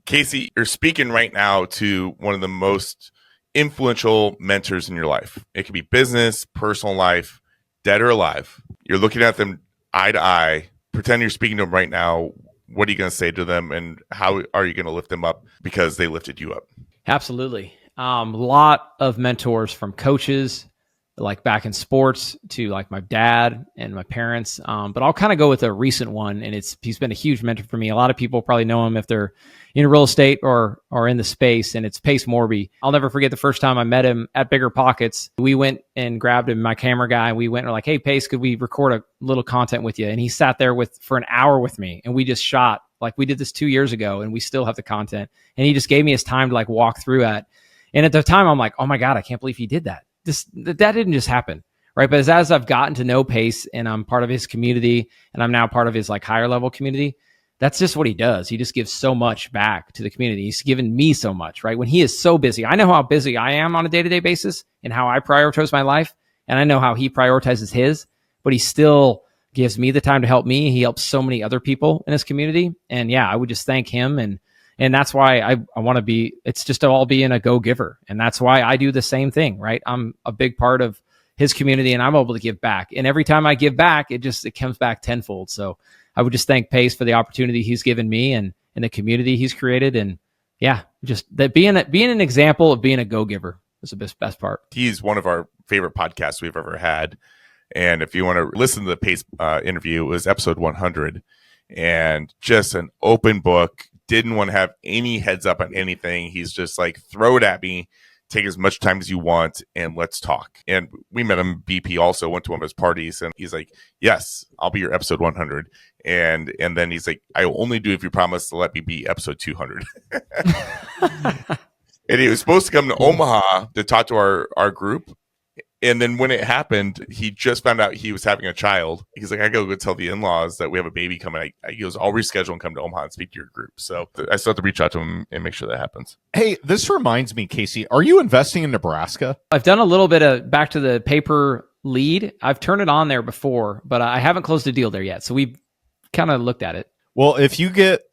Casey, you're speaking right now to one of the most influential mentors in your life. It could be business, personal life, dead or alive. You're looking at them eye to eye. Pretend you're speaking to them right now. What are you going to say to them, and how are you going to lift them up because they lifted you up? Absolutely. Lot of mentors from coaches, like back in sports, to like my dad and my parents. But I'll kind of go with a recent one, and he's been a huge mentor for me. A lot of people probably know him if they're in real estate or in the space, and it's Pace Morby. I'll never forget the first time I met him at Bigger Pockets. We went and grabbed him, my camera guy, and we went and were like, hey, Pace, could we record a little content with you? And he sat there for an hour with me, and we just shot. Like, we did this 2 years ago, and we still have the content. And he just gave me his time to like walk through it. And at the time, I'm like, oh my God, I can't believe he did that. That didn't just happen, right? But as I've gotten to know Pace and I'm part of his community and I'm now part of his like higher level community, that's just what he does. He just gives so much back to the community. He's given me so much, right? When he is so busy, I know how busy I am on a day-to-day basis and how I prioritize my life. And I know how he prioritizes his, but he still gives me the time to help me. He helps so many other people in his community. And yeah, I would just thank him. And that's why I want to be, it's just to all being a go-giver. And that's why I do the same thing, right? I'm a big part of his community and I'm able to give back. And every time I give back, it comes back tenfold. So I would just thank Pace for the opportunity he's given me and the community he's created. And yeah, just that being an example of being a go-giver is the best part. He's one of our favorite podcasts we've ever had. And if you want to listen to the Pace interview, it was episode 100. And just an open book. Didn't want to have any heads up on anything. He's just like, throw it at me, take as much time as you want, and let's talk. And we met him. BP also went to one of his parties, and he's like, yes, I'll be your episode 100. And then he's like, I will only do if you promise to let me be episode 200. And he was supposed to come to Omaha to talk to our group. And then when it happened, he just found out he was having a child. He's like, I gotta go tell the in-laws that we have a baby coming. He goes, I'll reschedule and come to Omaha and speak to your group. So I still have to reach out to him and make sure that happens. Hey, this reminds me, Casey, are you investing in Nebraska? I've done a little bit of back to the paper lead. I've turned it on there before, but I haven't closed a deal there yet. So we've kind of looked at it. Well, if you get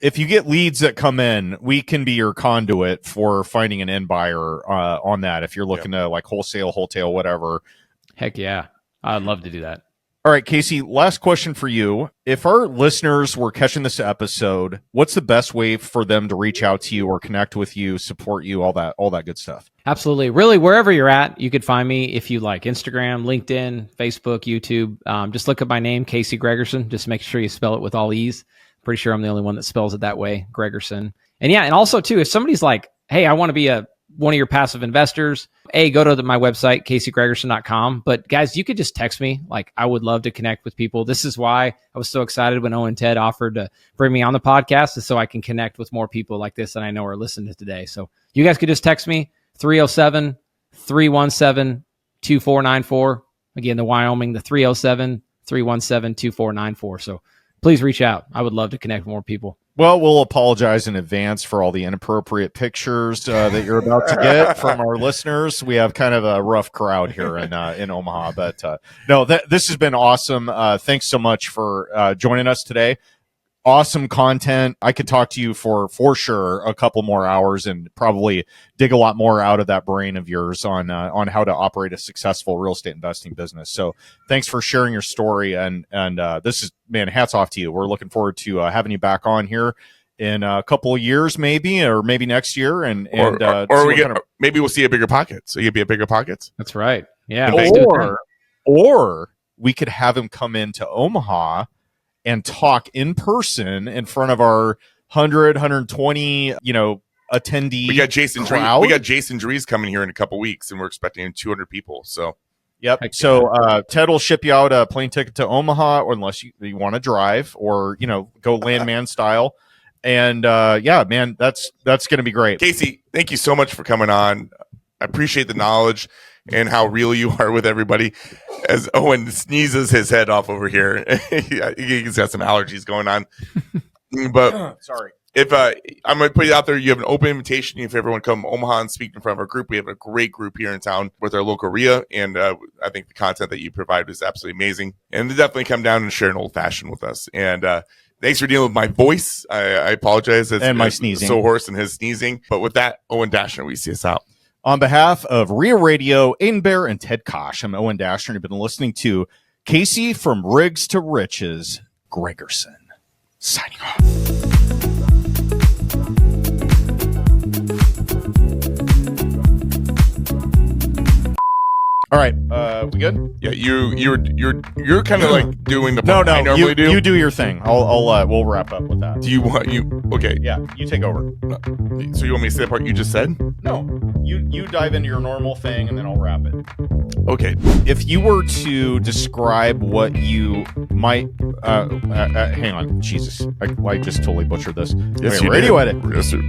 leads that come in, we can be your conduit for finding an end buyer on that. If you're looking to like wholesale, whatever. Heck yeah. I'd love to do that. All right, Casey, last question for you. If our listeners were catching this episode, what's the best way for them to reach out to you or connect with you, support you, all that good stuff? Absolutely. Really, wherever you're at, you could find me if you like Instagram, LinkedIn, Facebook, YouTube. Just look up my name, Casey Gregersen. Just make sure you spell it with all E's. Pretty sure I'm the only one that spells it that way, Gregersen. And yeah, and also too, if somebody's like, hey, I want to be one of your passive investors, go to my website, CaseyGregersen.com. But guys, you could just text me. Like, I would love to connect with people. This is why I was so excited when Owen and Ted offered to bring me on the podcast, is so I can connect with more people like this that I know are listening to today. So you guys could just text me, 307-317-2494. Again, the Wyoming, the 307-317-2494. So please reach out. I would love to connect with more people. Well, we'll apologize in advance for all the inappropriate pictures that you're about to get from our listeners. We have kind of a rough crowd here in Omaha, but no, this has been awesome. Thanks so much for joining us today. Awesome content. I could talk to you for sure a couple more hours and probably dig a lot more out of that brain of yours on how to operate a successful real estate investing business. So thanks for sharing your story. And this is, man, hats off to you. We're looking forward to having you back on here in a couple of years, maybe next year. Maybe we'll see a bigger pocket. So you'd be a bigger pockets. That's right. Yeah. Or we could have him come into Omaha and talk in person in front of our 120, attendee. We got Jason crowd. We got Jason Drees coming here in a couple weeks, and we're expecting 200 people. So, yep. So Ted will ship you out a plane ticket to Omaha, or unless you want to drive, or go landman style. And man, that's going to be great. Casey, thank you so much for coming on. I appreciate the knowledge and how real you are with everybody. As Owen sneezes his head off over here, he's got some allergies going on. But sorry. If I'm going to put it out there, you have an open invitation. If everyone come to Omaha and speak in front of our group, we have a great group here in town with our local REIA, and I think the content that you provide is absolutely amazing. And definitely come down and share an old fashioned with us. And thanks for dealing with my voice. I apologize. And my sneezing. So hoarse and his sneezing. But with that, Owen Dashner, we see us out. On behalf of REIA Radio, Aiden Bear, and Ted Kosh, I'm Owen Dashner, and you've been listening to Casey from Rigs to Riches, Gregersen, signing off. All right, we good? Yeah, you're kind of like doing the no. I normally do. You do your thing. We'll wrap up with that. Do you want Okay? Yeah, you take over. So you want me to say the part you just said? No, you dive into your normal thing, and then I'll wrap it. Okay. If you were to describe what you might, hang on, Jesus, I just totally butchered this. Yes, okay, radio edit. Yes, sir.